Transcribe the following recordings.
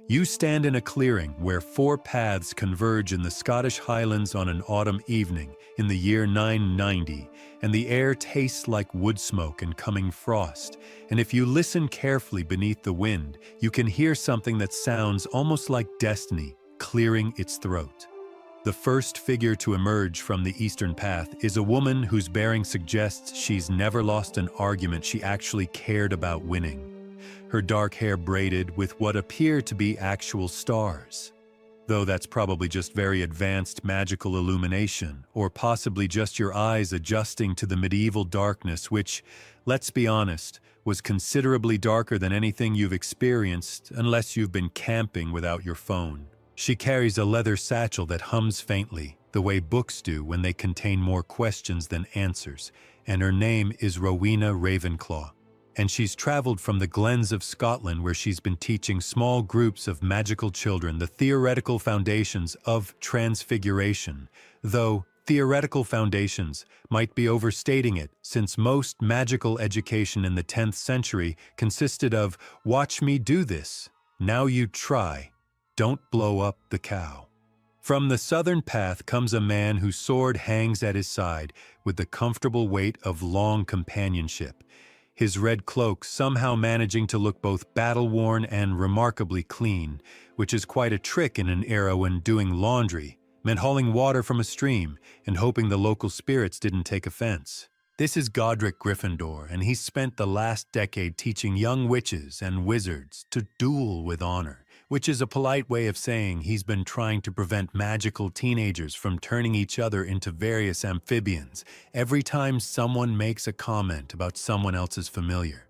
You stand in a clearing where four paths converge in the Scottish Highlands on an autumn evening in the year 990, and the air tastes like wood smoke and coming frost. And if you listen carefully beneath the wind, you can hear something that sounds almost like destiny clearing its throat. The first figure to emerge from the eastern path is a woman whose bearing suggests she's never lost an argument she actually cared about winning. Her dark hair braided with what appear to be actual stars. Though that's probably just very advanced magical illumination, or possibly just your eyes adjusting to the medieval darkness which, let's be honest, was considerably darker than anything you've experienced unless you've been camping without your phone. She carries a leather satchel that hums faintly, the way books do when they contain more questions than answers, and her name is Rowena Ravenclaw. And she's traveled from the glens of Scotland where she's been teaching small groups of magical children the theoretical foundations of transfiguration, though theoretical foundations might be overstating it, since most magical education in the 10th century consisted of, "Watch me do this, now you try, don't blow up the cow." From the southern path comes a man whose sword hangs at his side with the comfortable weight of long companionship, his red cloak somehow managing to look both battle-worn and remarkably clean, which is quite a trick in an era when doing laundry meant hauling water from a stream and hoping the local spirits didn't take offense. This is Godric Gryffindor, and he's spent the last decade teaching young witches and wizards to duel with honor, which is a polite way of saying he's been trying to prevent magical teenagers from turning each other into various amphibians every time someone makes a comment about someone else's familiar.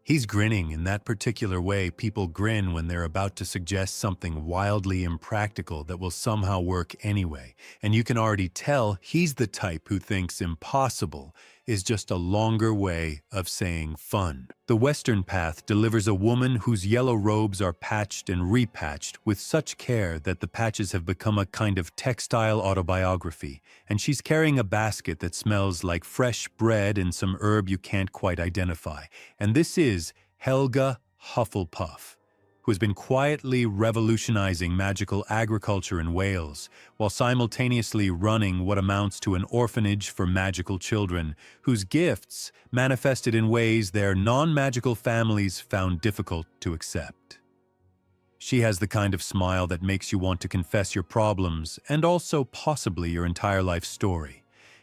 He's grinning in that particular way people grin when they're about to suggest something wildly impractical that will somehow work anyway, and you can already tell he's the type who thinks impossible is just a longer way of saying fun. The Western Path delivers a woman whose yellow robes are patched and repatched with such care that the patches have become a kind of textile autobiography, and she's carrying a basket that smells like fresh bread and some herb you can't quite identify. And this is Helga Hufflepuff, who has been quietly revolutionizing magical agriculture in Wales, while simultaneously running what amounts to an orphanage for magical children, whose gifts manifested in ways their non-magical families found difficult to accept. She has the kind of smile that makes you want to confess your problems and also possibly your entire life story.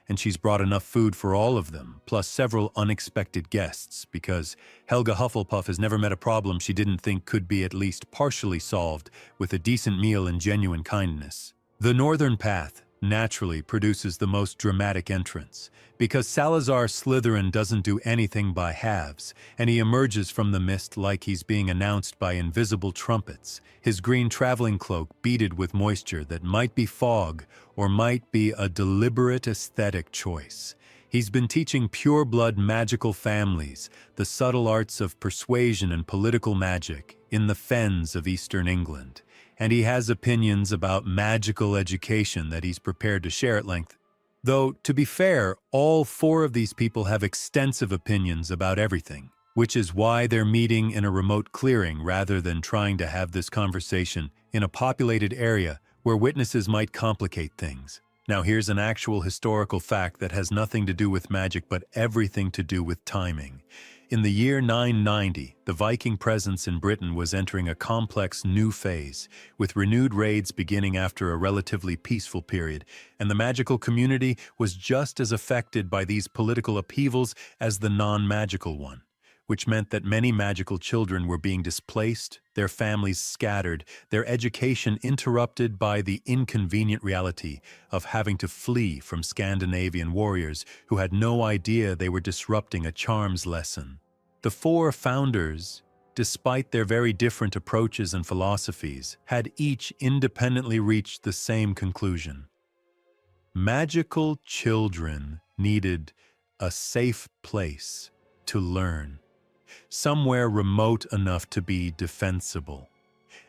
And she's brought enough food for all of them, plus several unexpected guests, because Helga Hufflepuff has never met a problem she didn't think could be at least partially solved with a decent meal and genuine kindness. The Northern Path naturally produces the most dramatic entrance, because Salazar Slytherin doesn't do anything by halves, and he emerges from the mist like he's being announced by invisible trumpets, his green traveling cloak beaded with moisture that might be fog or might be a deliberate aesthetic choice. He's been teaching pure-blood magical families the subtle arts of persuasion and political magic in the fens of Eastern England, and he has opinions about magical education that he's prepared to share at length. Though, to be fair, all four of these people have extensive opinions about everything, which is why they're meeting in a remote clearing rather than trying to have this conversation in a populated area where witnesses might complicate things. Now here's an actual historical fact that has nothing to do with magic but everything to do with timing. In the year 990, the Viking presence in Britain was entering a complex new phase, with renewed raids beginning after a relatively peaceful period, and the magical community was just as affected by these political upheavals as the non-magical one, which meant that many magical children were being displaced, their families scattered, their education interrupted by the inconvenient reality of having to flee from Scandinavian warriors who had no idea they were disrupting a charms lesson. The four founders, despite their very different approaches and philosophies, had each independently reached the same conclusion. Magical children needed a safe place to learn. Somewhere remote enough to be defensible,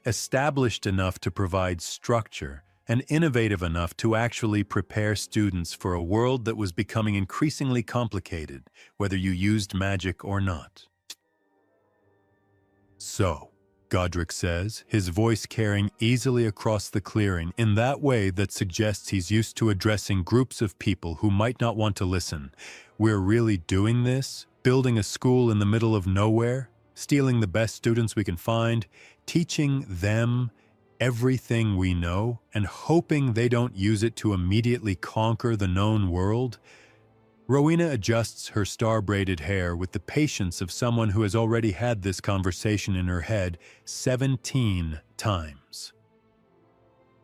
established enough to provide structure, and innovative enough to actually prepare students for a world that was becoming increasingly complicated, whether you used magic or not. So, Godric says, his voice carrying easily across the clearing in that way that suggests he's used to addressing groups of people who might not want to listen. We're really doing this? Building a school in the middle of nowhere? Stealing the best students we can find? Teaching them everything we know and hoping they don't use it to immediately conquer the known world? Rowena adjusts her star-braided hair with the patience of someone who has already had this conversation in her head 17 times.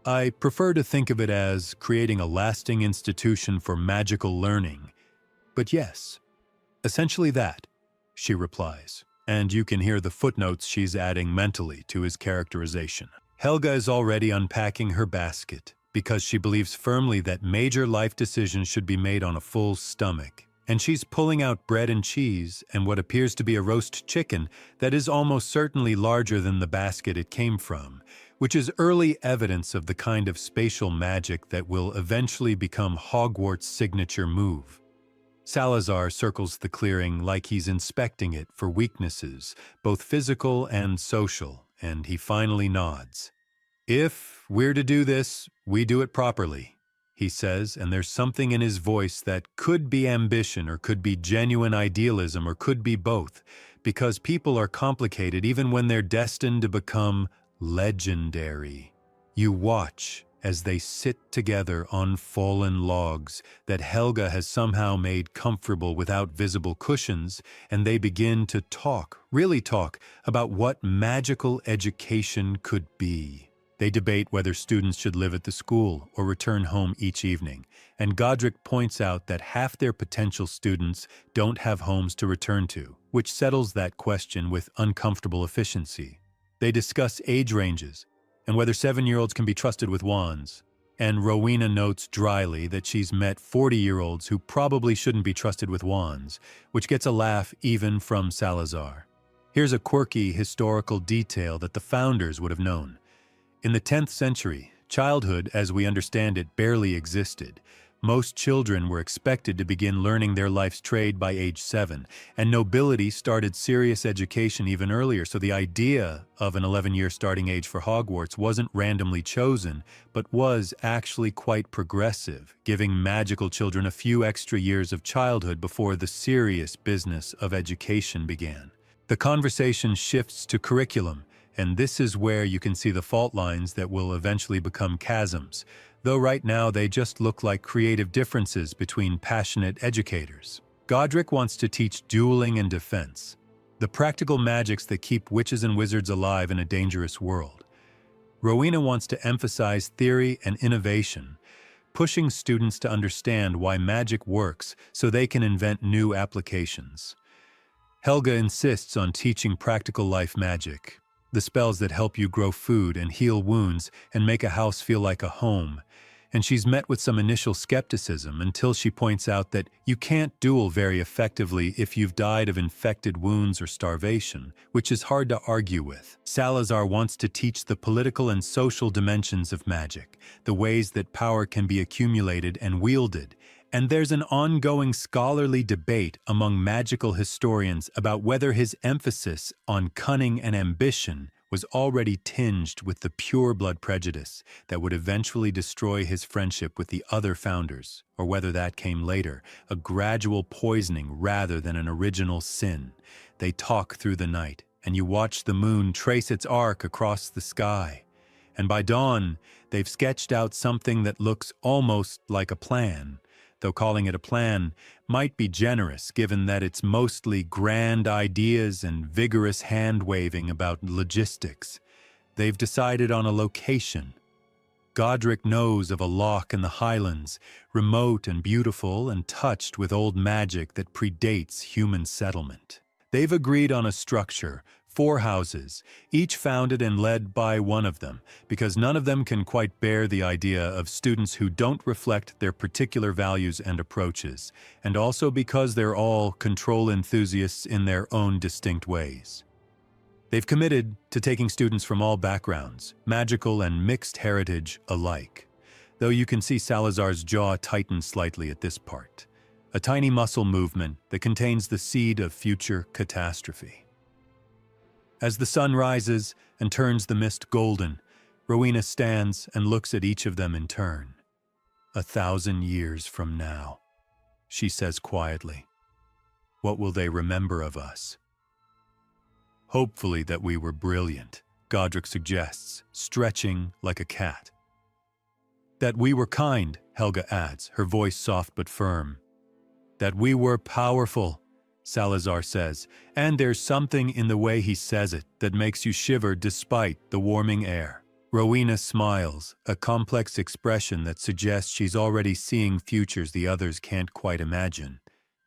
I prefer to think of it as creating a lasting institution for magical learning. But yes, essentially that, she replies, and you can hear the footnotes she's adding mentally to his characterization. Helga is already unpacking her basket, because she believes firmly that major life decisions should be made on a full stomach. And she's pulling out bread and cheese and what appears to be a roast chicken that is almost certainly larger than the basket it came from, which is early evidence of the kind of spatial magic that will eventually become Hogwarts' signature move. Salazar circles the clearing like he's inspecting it for weaknesses, both physical and social, and he finally nods. If we're to do this, we do it properly, he says, and there's something in his voice that could be ambition or could be genuine idealism or could be both, because people are complicated even when they're destined to become legendary. You watch as they sit together on fallen logs that Helga has somehow made comfortable without visible cushions, and they begin to talk, really talk, about what magical education could be. They debate whether students should live at the school or return home each evening, and Godric points out that half their potential students don't have homes to return to, which settles that question with uncomfortable efficiency. They discuss age ranges and whether 7-year-olds can be trusted with wands, and Rowena notes dryly that she's met 40-year-olds who probably shouldn't be trusted with wands, which gets a laugh even from Salazar. Here's a quirky historical detail that the founders would have known. In the 10th century, childhood, as we understand it, barely existed. Most children were expected to begin learning their life's trade by age 7, and nobility started serious education even earlier, so the idea of an 11-year starting age for Hogwarts wasn't randomly chosen, but was actually quite progressive, giving magical children a few extra years of childhood before the serious business of education began. The conversation shifts to curriculum, and this is where you can see the fault lines that will eventually become chasms, though right now they just look like creative differences between passionate educators. Godric wants to teach dueling and defense, the practical magics that keep witches and wizards alive in a dangerous world. Rowena wants to emphasize theory and innovation, pushing students to understand why magic works so they can invent new applications. Helga insists on teaching practical life magic, the spells that help you grow food and heal wounds and make a house feel like a home. And she's met with some initial skepticism until she points out that you can't duel very effectively if you've died of infected wounds or starvation, which is hard to argue with. Salazar wants to teach the political and social dimensions of magic, the ways that power can be accumulated and wielded. And there's an ongoing scholarly debate among magical historians about whether his emphasis on cunning and ambition was already tinged with the pure-blood prejudice that would eventually destroy his friendship with the other founders, or whether that came later, a gradual poisoning rather than an original sin. They talk through the night, and you watch the moon trace its arc across the sky. And by dawn, they've sketched out something that looks almost like a plan, though calling it a plan might be generous given that it's mostly grand ideas and vigorous hand-waving about logistics. They've decided on a location. Godric knows of a loch in the Highlands, remote and beautiful and touched with old magic that predates human settlement. They've agreed on a structure, 4 houses, each founded and led by one of them, because none of them can quite bear the idea of students who don't reflect their particular values and approaches, and also because they're all control enthusiasts in their own distinct ways. They've committed to taking students from all backgrounds, magical and mixed heritage alike, though you can see Salazar's jaw tighten slightly at this part, a tiny muscle movement that contains the seed of future catastrophe. As the sun rises and turns the mist golden, Rowena stands and looks at each of them in turn. 1,000 years from now, she says quietly, what will they remember of us? Hopefully that we were brilliant, Godric suggests, stretching like a cat. That we were kind, Helga adds, her voice soft but firm. That we were powerful, Salazar says, and there's something in the way he says it that makes you shiver despite the warming air. Rowena smiles, a complex expression that suggests she's already seeing futures the others can't quite imagine.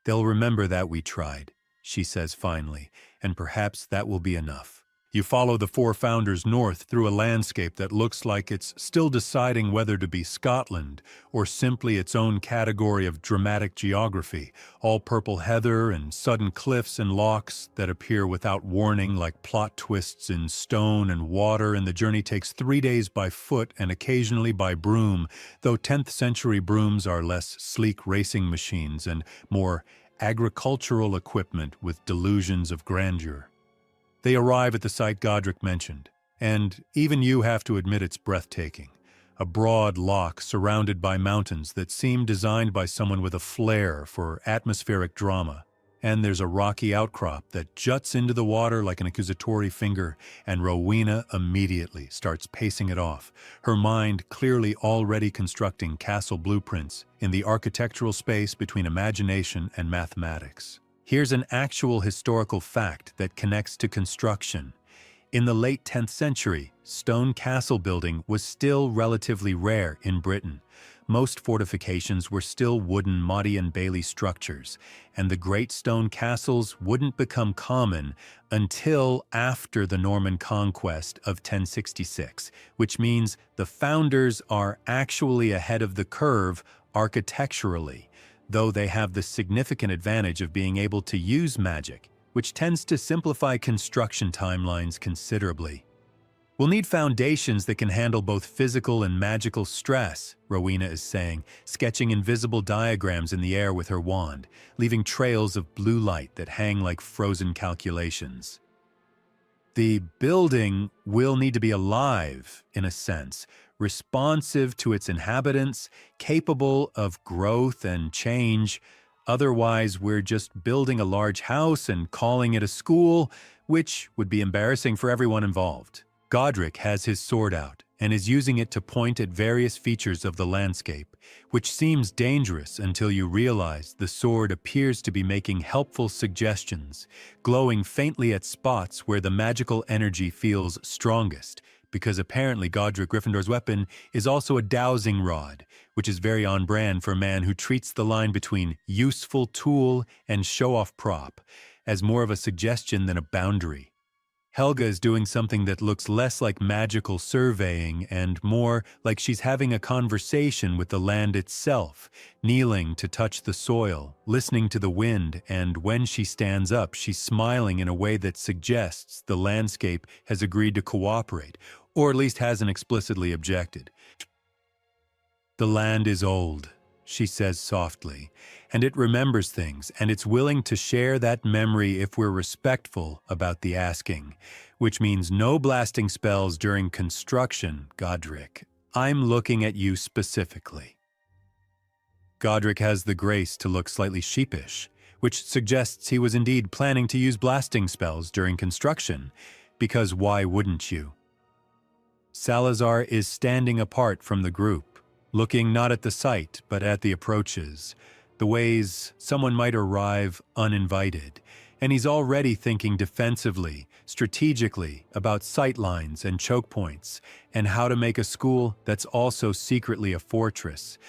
They'll remember that we tried, she says finally, and perhaps that will be enough. You follow the four founders north through a landscape that looks like it's still deciding whether to be Scotland or simply its own category of dramatic geography, all purple heather and sudden cliffs and lochs that appear without warning like plot twists in stone and water, and the journey takes 3 days by foot and occasionally by broom, though 10th century brooms are less sleek racing machines and more agricultural equipment with delusions of grandeur. They arrive at the site Godric mentioned, and even you have to admit it's breathtaking. A broad loch surrounded by mountains that seem designed by someone with a flair for atmospheric drama. And there's a rocky outcrop that juts into the water like an accusatory finger, and Rowena immediately starts pacing it off, her mind clearly already constructing castle blueprints in the architectural space between imagination and mathematics. Here's an actual historical fact that connects to construction. In the late 10th century, stone castle building was still relatively rare in Britain. Most fortifications were still wooden Modi and Bailey structures, and the great stone castles wouldn't become common until after the Norman conquest of 1066, which means the founders are actually ahead of the curve architecturally, though they have the significant advantage of being able to use magic, which tends to simplify construction timelines considerably. We'll need foundations that can handle both physical and magical stress, Rowena is saying, sketching invisible diagrams in the air with her wand, leaving trails of blue light that hang like frozen calculations. The building will need to be alive, in a sense, responsive to its inhabitants, capable of growth and change. Otherwise, we're just building a large house and calling it a school, which would be embarrassing for everyone involved. Godric has his sword out and is using it to point at various features of the landscape, which seems dangerous until you realize the sword appears to be making helpful suggestions, glowing faintly at spots where the magical energy feels strongest, because apparently Godric Gryffindor's weapon is also a dowsing rod, which is very on brand for a man who treats the line between useful tool and show-off prop as more of a suggestion than a boundary. Helga is doing something that looks less like magical surveying and more like she's having a conversation with the land itself, kneeling to touch the soil, listening to the wind, and when she stands up, she's smiling in a way that suggests the landscape has agreed to cooperate, or at least hasn't explicitly objected. The land is old, she says softly, and it remembers things, and it's willing to share that memory if we're respectful about the asking, which means no blasting spells during construction, Godric. I'm looking at you specifically. Godric has the grace to look slightly sheepish, which suggests he was indeed planning to use blasting spells during construction, because why wouldn't you? Salazar is standing apart from the group, looking not at the site, but at the approaches, the ways someone might arrive uninvited, and he's already thinking defensively, strategically about sightlines and choke points, and how to make a school that's also secretly a fortress.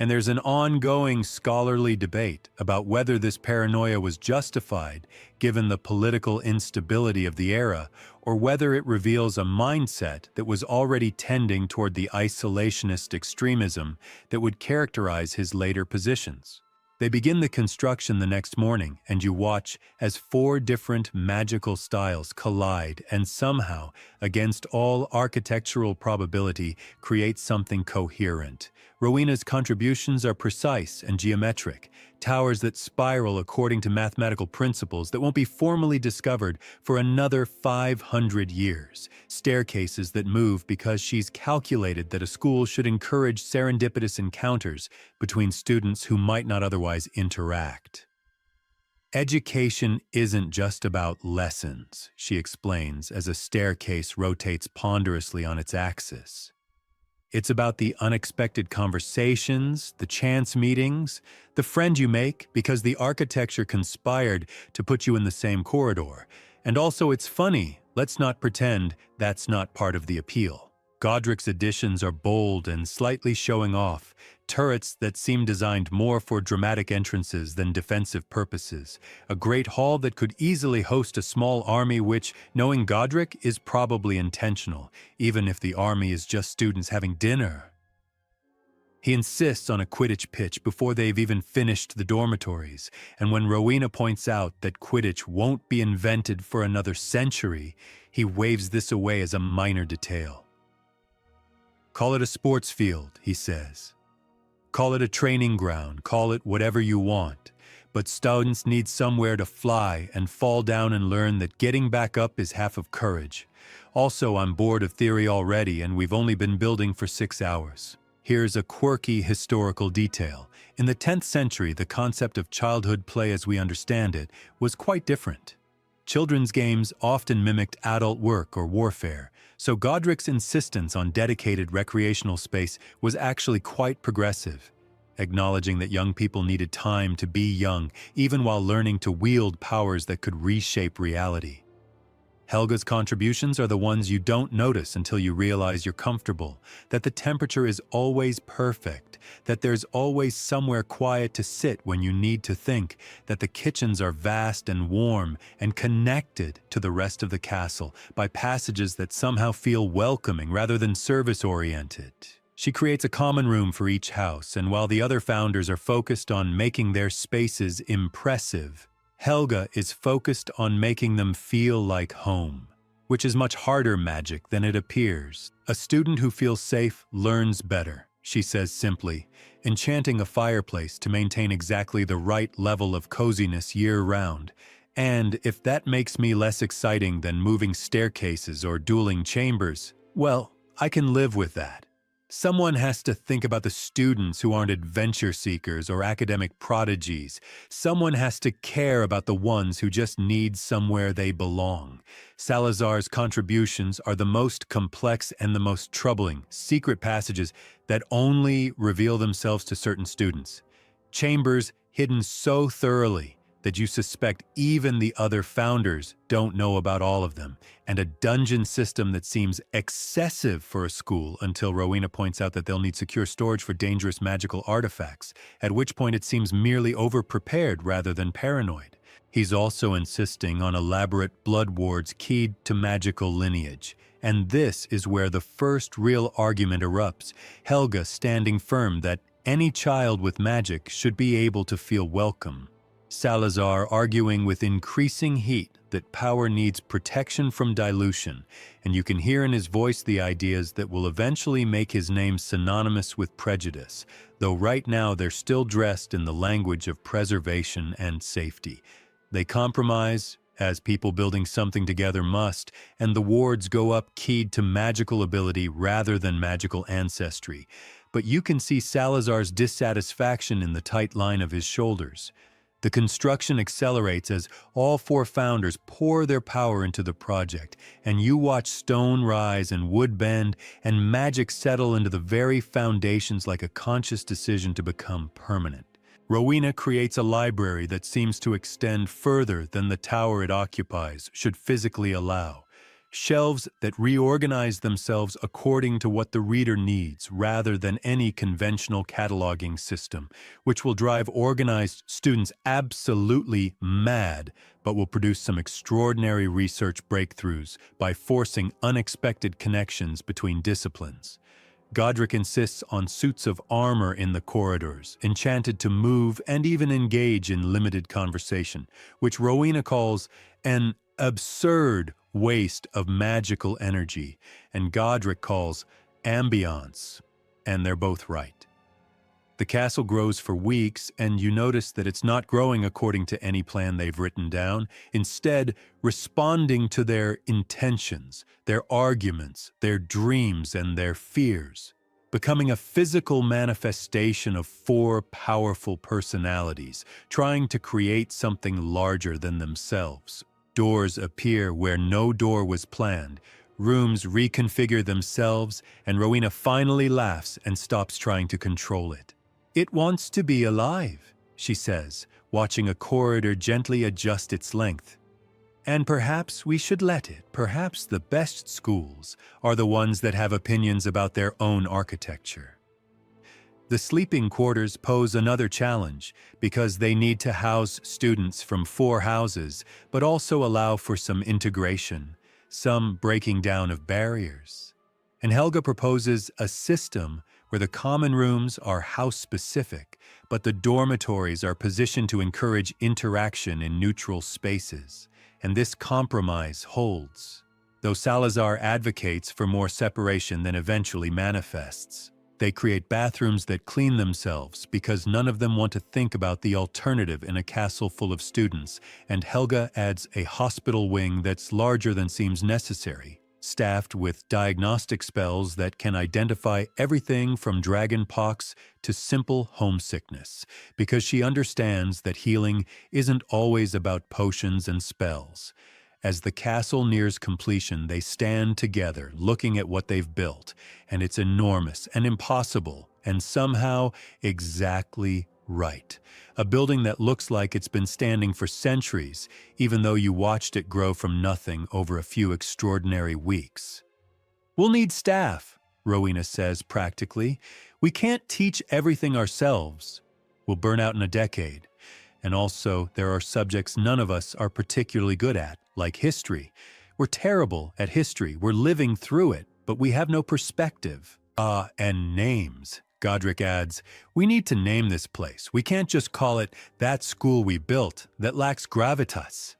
And there's an ongoing scholarly debate about whether this paranoia was justified given the political instability of the era, or whether it reveals a mindset that was already tending toward the isolationist extremism that would characterize his later positions. They begin the construction the next morning, and you watch as 4 different magical styles collide and somehow, against all architectural probability, create something coherent. Rowena's contributions are precise and geometric, towers that spiral according to mathematical principles that won't be formally discovered for another 500 years, staircases that move because she's calculated that a school should encourage serendipitous encounters between students who might not otherwise interact. Education isn't just about lessons, she explains as a staircase rotates ponderously on its axis. It's about the unexpected conversations, the chance meetings, the friend you make because the architecture conspired to put you in the same corridor. And also it's funny, let's not pretend that's not part of the appeal. Godric's additions are bold and slightly showing off, turrets that seem designed more for dramatic entrances than defensive purposes, a great hall that could easily host a small army which, knowing Godric, is probably intentional, even if the army is just students having dinner. He insists on a Quidditch pitch before they've even finished the dormitories, and when Rowena points out that Quidditch won't be invented for another century, he waves this away as a minor detail. Call it a sports field, he says. Call it a training ground, call it whatever you want. But students need somewhere to fly and fall down and learn that getting back up is half of courage. Also, I'm bored of theory already and we've only been building for 6 hours. Here's a quirky historical detail. In the 10th century, the concept of childhood play as we understand it was quite different. Children's games often mimicked adult work or warfare, so Godric's insistence on dedicated recreational space was actually quite progressive, acknowledging that young people needed time to be young, even while learning to wield powers that could reshape reality. Helga's contributions are the ones you don't notice until you realize you're comfortable, that the temperature is always perfect, that there's always somewhere quiet to sit when you need to think, that the kitchens are vast and warm and connected to the rest of the castle by passages that somehow feel welcoming rather than service-oriented. She creates a common room for each house, and while the other founders are focused on making their spaces impressive, Helga is focused on making them feel like home, which is much harder magic than it appears. A student who feels safe learns better, she says simply, enchanting a fireplace to maintain exactly the right level of coziness year-round. And if that makes me less exciting than moving staircases or dueling chambers, well, I can live with that. Someone has to think about the students who aren't adventure seekers or academic prodigies. Someone has to care about the ones who just need somewhere they belong. Salazar's contributions are the most complex and the most troubling, secret passages that only reveal themselves to certain students. Chambers hidden so thoroughly that you suspect even the other founders don't know about all of them, and a dungeon system that seems excessive for a school until Rowena points out that they'll need secure storage for dangerous magical artifacts, at which point it seems merely over-prepared rather than paranoid. He's also insisting on elaborate blood wards keyed to magical lineage, and this is where the first real argument erupts, Helga standing firm that any child with magic should be able to feel welcome. Salazar arguing with increasing heat that power needs protection from dilution, and you can hear in his voice the ideas that will eventually make his name synonymous with prejudice, though right now they're still dressed in the language of preservation and safety. They compromise, as people building something together must, and the wards go up keyed to magical ability rather than magical ancestry. But you can see Salazar's dissatisfaction in the tight line of his shoulders. The construction accelerates as all 4 founders pour their power into the project, and you watch stone rise and wood bend and magic settle into the very foundations like a conscious decision to become permanent. Rowena creates a library that seems to extend further than the tower it occupies should physically allow. Shelves that reorganize themselves according to what the reader needs rather than any conventional cataloging system, which will drive organized students absolutely mad, but will produce some extraordinary research breakthroughs by forcing unexpected connections between disciplines. Godric insists on suits of armor in the corridors, enchanted to move and even engage in limited conversation, which Rowena calls an absurd waste of magical energy, and Godric calls ambiance, and they're both right. The castle grows for weeks, and you notice that it's not growing according to any plan they've written down, instead responding to their intentions, their arguments, their dreams, and their fears, becoming a physical manifestation of four powerful personalities, trying to create something larger than themselves. Doors appear where no door was planned, rooms reconfigure themselves, and Rowena finally laughs and stops trying to control it. "It wants to be alive," she says, watching a corridor gently adjust its length. "And perhaps we should let it. Perhaps the best schools are the ones that have opinions about their own architecture." The sleeping quarters pose another challenge because they need to house students from four houses, but also allow for some integration, some breaking down of barriers. And Helga proposes a system where the common rooms are house-specific, but the dormitories are positioned to encourage interaction in neutral spaces. And this compromise holds, though Salazar advocates for more separation than eventually manifests. They create bathrooms that clean themselves because none of them want to think about the alternative in a castle full of students, and Helga adds a hospital wing that's larger than seems necessary, staffed with diagnostic spells that can identify everything from dragon pox to simple homesickness, because she understands that healing isn't always about potions and spells. As the castle nears completion, they stand together, looking at what they've built, and it's enormous and impossible, and somehow exactly right. A building that looks like it's been standing for centuries, even though you watched it grow from nothing over a few extraordinary weeks. "We'll need staff," Rowena says practically. "We can't teach everything ourselves. We'll burn out in a decade. And also, there are subjects none of us are particularly good at, like history. We're terrible at history. We're living through it, but we have no perspective." And names. Godric adds, "We need to name this place. We can't just call it that school we built that lacks gravitas."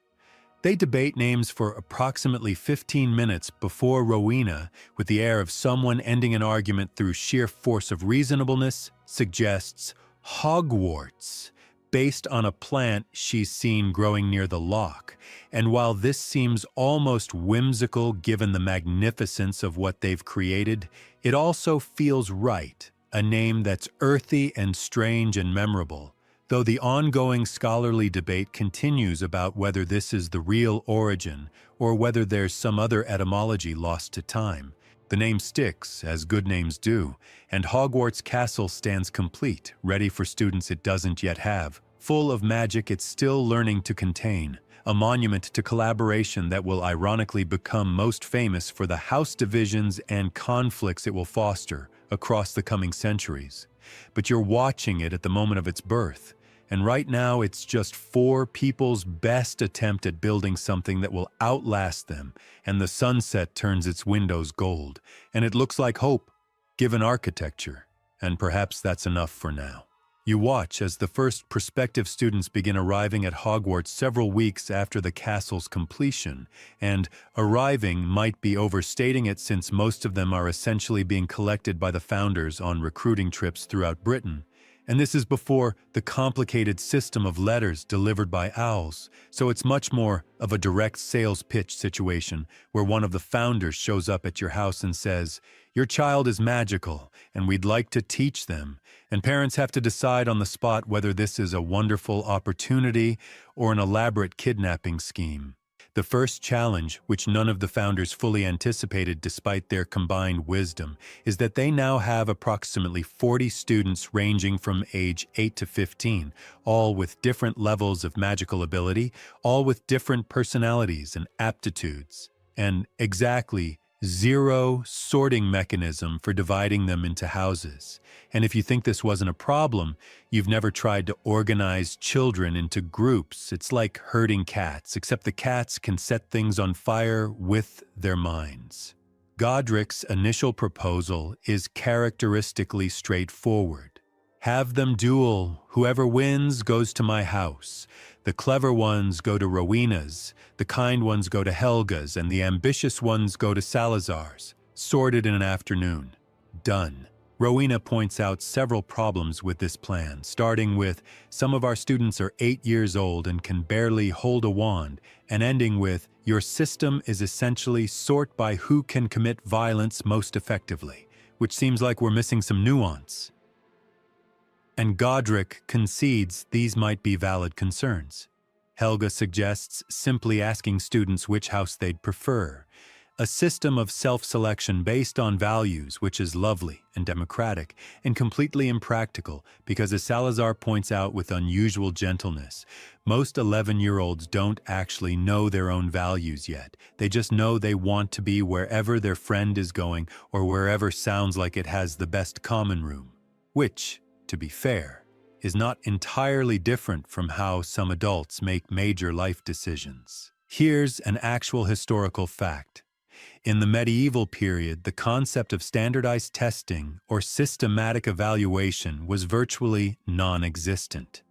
They debate names for approximately 15 minutes before Rowena, with the air of someone ending an argument through sheer force of reasonableness, suggests Hogwarts, based on a plant she's seen growing near the loch. And while this seems almost whimsical given the magnificence of what they've created, it also feels right, a name that's earthy and strange and memorable, though the ongoing scholarly debate continues about whether this is the real origin or whether there's some other etymology lost to time. The name sticks, as good names do, and Hogwarts Castle stands complete, ready for students it doesn't yet have, full of magic it's still learning to contain, a monument to collaboration that will ironically become most famous for the house divisions and conflicts it will foster across the coming centuries. But you're watching it at the moment of its birth, and right now it's just four people's best attempt at building something that will outlast them, and the sunset turns its windows gold, and it looks like hope, given architecture, and perhaps that's enough for now. You watch as the first prospective students begin arriving at Hogwarts several weeks after the castle's completion, and arriving might be overstating it since most of them are essentially being collected by the founders on recruiting trips throughout Britain. And this is before the complicated system of letters delivered by owls, so it's much more of a direct sales pitch situation where one of the founders shows up at your house and says, "Your child is magical, and we'd like to teach them," and parents have to decide on the spot whether this is a wonderful opportunity or an elaborate kidnapping scheme. The first challenge, which none of the founders fully anticipated despite their combined wisdom, is that they now have approximately 40 students ranging from age 8 to 15, all with different levels of magical ability, all with different personalities and aptitudes, and exactly zero sorting mechanism for dividing them into houses. And if you think this wasn't a problem, you've never tried to organize children into groups. It's like herding cats, except the cats can set things on fire with their minds. Godric's initial proposal is characteristically straightforward. Have them duel. Whoever wins goes to my house. The clever ones go to Rowena's, the kind ones go to Helga's, and the ambitious ones go to Salazar's. Sorted in an afternoon. Done. Rowena points out several problems with this plan, starting with some of our students are 8 years old and can barely hold a wand, and ending with your system is essentially sort by who can commit violence most effectively, which seems like we're missing some nuance. And Godric concedes these might be valid concerns. Helga suggests simply asking students which house they'd prefer, a system of self-selection based on values which is lovely and democratic and completely impractical because, as Salazar points out with unusual gentleness, most 11-year-olds don't actually know their own values yet. They just know they want to be wherever their friend is going or wherever sounds like it has the best common room, which, to be fair, is not entirely different from how some adults make major life decisions. Here's an actual historical fact. In the medieval period, the concept of standardized testing or systematic evaluation was virtually non-existent.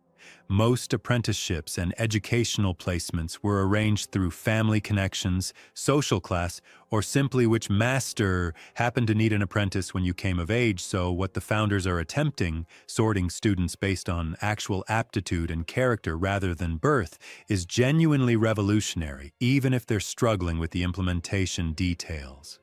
Most apprenticeships and educational placements were arranged through family connections, social class, or simply which master happened to need an apprentice when you came of age. So what the founders are attempting, sorting students based on actual aptitude and character rather than birth, is genuinely revolutionary, even if they're struggling with the implementation details.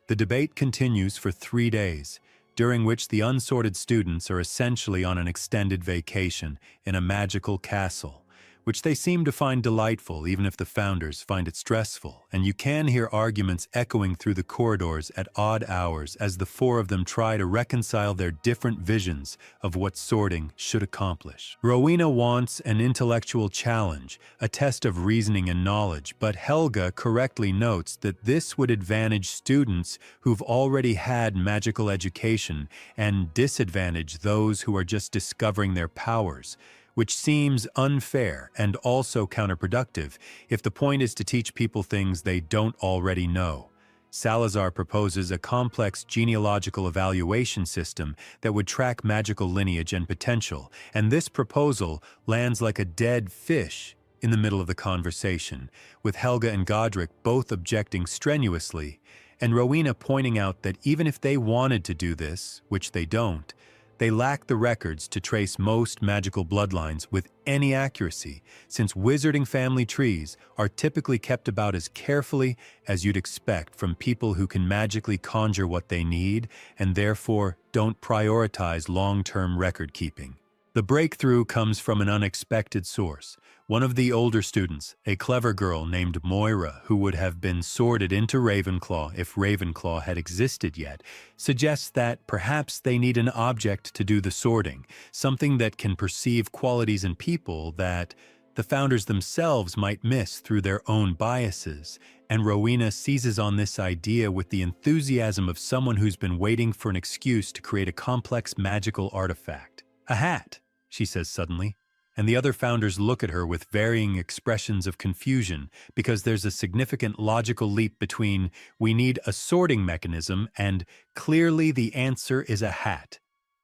The debate continues for 3 days, during which the unsorted students are essentially on an extended vacation in a magical castle, which they seem to find delightful even if the founders find it stressful, and you can hear arguments echoing through the corridors at odd hours as the 4 of them try to reconcile their different visions of what sorting should accomplish. Rowena wants an intellectual challenge, a test of reasoning and knowledge, but Helga correctly notes that this would advantage students who've already had magical education and disadvantage those who are just discovering their powers, which seems unfair and also counterproductive if the point is to teach people things they don't already know. Salazar proposes a complex genealogical evaluation system that would track magical lineage and potential, and this proposal lands like a dead fish in the middle of the conversation, with Helga and Godric both objecting strenuously, and Rowena pointing out that even if they wanted to do this, which they don't, they lack the records to trace most magical bloodlines with any accuracy, since wizarding family trees are typically kept about as carefully as you'd expect from people who can magically conjure what they need and therefore don't prioritize long-term record keeping. The breakthrough comes from an unexpected source. One of the older students, a clever girl named Moira, who would have been sorted into Ravenclaw if Ravenclaw had existed yet, suggests that perhaps they need an object to do the sorting, something that can perceive qualities in people that the founders themselves might miss through their own biases, and Rowena seizes on this idea with the enthusiasm of someone who's been waiting for an excuse to create a complex magical artifact. "A hat," she says suddenly, and the other founders look at her with varying expressions of confusion because there's a significant logical leap between "we need a sorting mechanism" and "clearly the answer is a hat."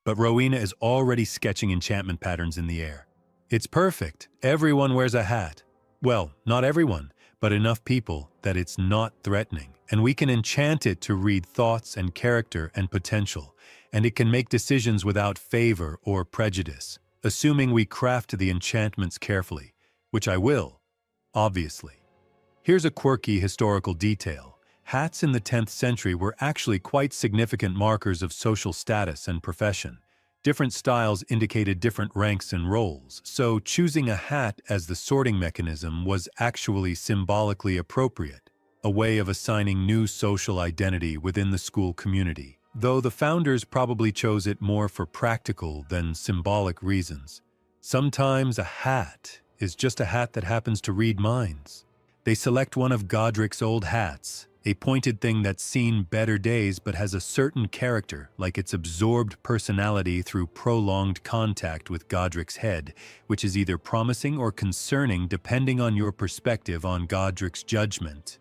But Rowena is already sketching enchantment patterns in the air. "It's perfect. Everyone wears a hat. Well, not everyone, but enough people that it's not threatening. And we can enchant it to read thoughts and character and potential, and it can make decisions without favor or prejudice, assuming we craft the enchantments carefully, which I will, obviously." Here's a quirky historical detail. Hats in the 10th century were actually quite significant markers of social status and profession. Different styles indicated different ranks and roles, so choosing a hat as the sorting mechanism was actually symbolically appropriate, a way of assigning new social identity within the school community, though the founders probably chose it more for practical than symbolic reasons. Sometimes a hat is just a hat that happens to read minds. They select one of Godric's old hats, a pointed thing that's seen better days but has a certain character, like its absorbed personality through prolonged contact with Godric's head, which is either promising or concerning depending on your perspective on Godric's judgment.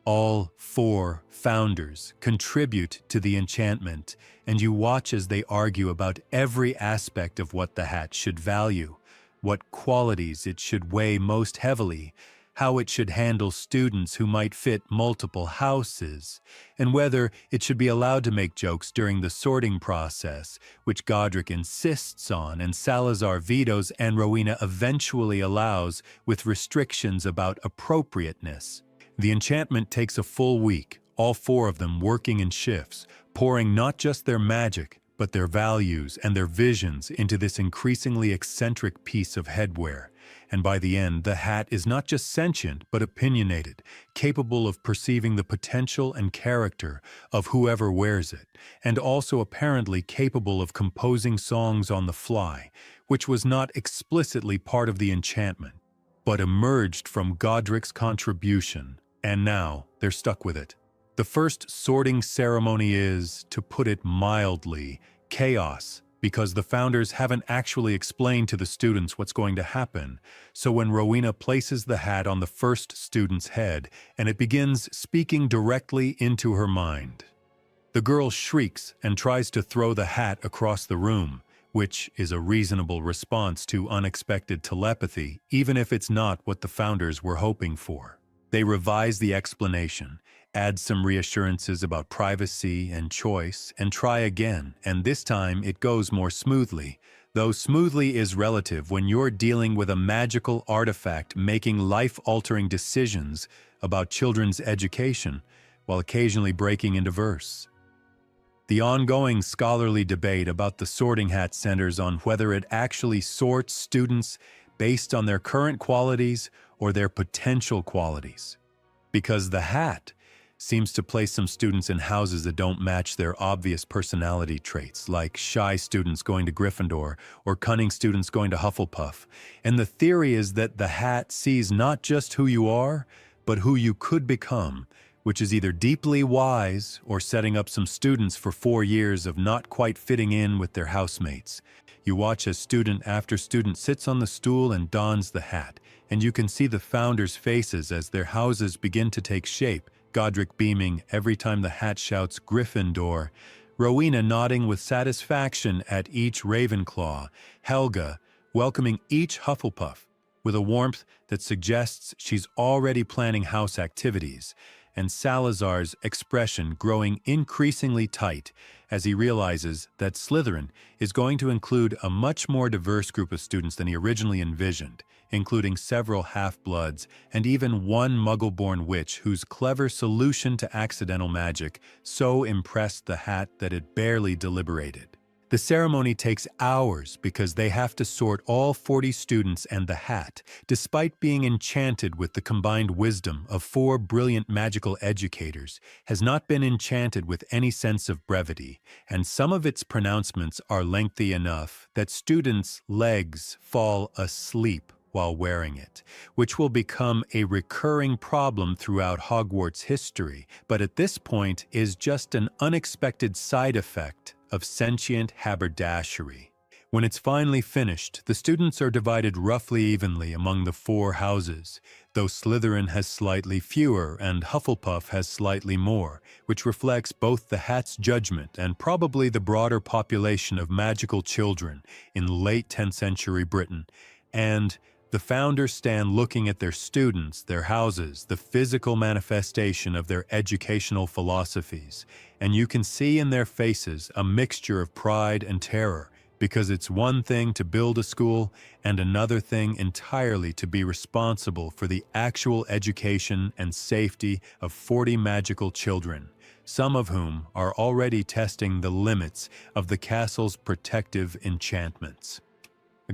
All 4 founders contribute to the enchantment, and you watch as they argue about every aspect of what the hat should value, what qualities it should weigh most heavily, how it should handle students who might fit multiple houses, and whether it should be allowed to make jokes during the sorting process, which Godric insists on and Salazar vetoes and Rowena eventually allows with restrictions about appropriateness. The enchantment takes a full week, all four of them working in shifts, pouring not just their magic, but their values and their visions into this increasingly eccentric piece of headwear. And by the end, the hat is not just sentient, but opinionated, capable of perceiving the potential and character of whoever wears it, and also apparently capable of composing songs on the fly, which was not explicitly part of the enchantment, but emerged from Godric's contribution, and now they're stuck with it. The first sorting ceremony is, to put it mildly, chaos, because the founders haven't actually explained to the students what's going to happen. So when Rowena places the hat on the first student's head, and it begins speaking directly into her mind, the girl shrieks and tries to throw the hat across the room, which is a reasonable response to unexpected telepathy, even if it's not what the founders were hoping for. They revise the explanation, add some reassurances about privacy and choice, and try again, and this time it goes more smoothly, though smoothly is relative when you're dealing with a magical artifact making life-altering decisions about children's education, while occasionally breaking into verse. The ongoing scholarly debate about the sorting hat centers on whether it actually sorts students based on their current qualities or their potential qualities. Because the hat seems to place some students in houses that don't match their obvious personality traits, like shy students going to Gryffindor or cunning students going to Hufflepuff. And the theory is that the hat sees not just who you are, but who you could become, which is either deeply wise or setting up some students for 4 years of not quite fitting in with their housemates. You watch as student after student sits on the stool and dons the hat, and you can see the founders' faces as their houses begin to take shape, Godric beaming every time the hat shouts Gryffindor, Rowena nodding with satisfaction at each Ravenclaw, Helga welcoming each Hufflepuff with a warmth that suggests she's already planning house activities, and Salazar's expression growing increasingly tight as he realizes that Slytherin is going to include a much more diverse group of students than he originally envisioned, including several half-bloods and even one Muggle-born witch whose clever solution to accidental magic so impressed the hat that it barely deliberated. The ceremony takes hours because they have to sort all 40 students and the hat, despite being enchanted with the combined wisdom of 4 brilliant magical educators, has not been enchanted with any sense of brevity, and some of its pronouncements are lengthy enough that students' legs fall asleep while wearing it, which will become a recurring problem throughout Hogwarts history, but at this point is just an unexpected side effect of sentient haberdashery. When it's finally finished, the students are divided roughly evenly among the 4 houses, though Slytherin has slightly fewer and Hufflepuff has slightly more, which reflects both the hat's judgment and probably the broader population of magical children in late 10th century Britain. And the founders stand looking at their students, their houses, the physical manifestation of their educational philosophies, and you can see in their faces a mixture of pride and terror, because it's one thing to build a school and another thing entirely to be responsible for the actual education and safety of 40 magical children, some of whom are already testing the limits of the castle's protective enchantments.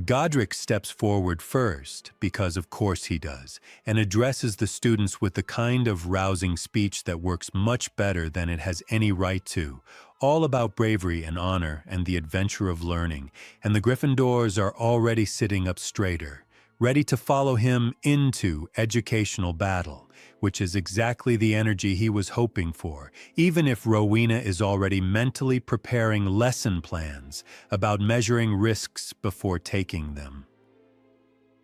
Godric steps forward first, because of course he does, and addresses the students with the kind of rousing speech that works much better than it has any right to, all about bravery and honor and the adventure of learning, and the Gryffindors are already sitting up straighter, ready to follow him into educational battle, which is exactly the energy he was hoping for, even if Rowena is already mentally preparing lesson plans about measuring risks before taking them.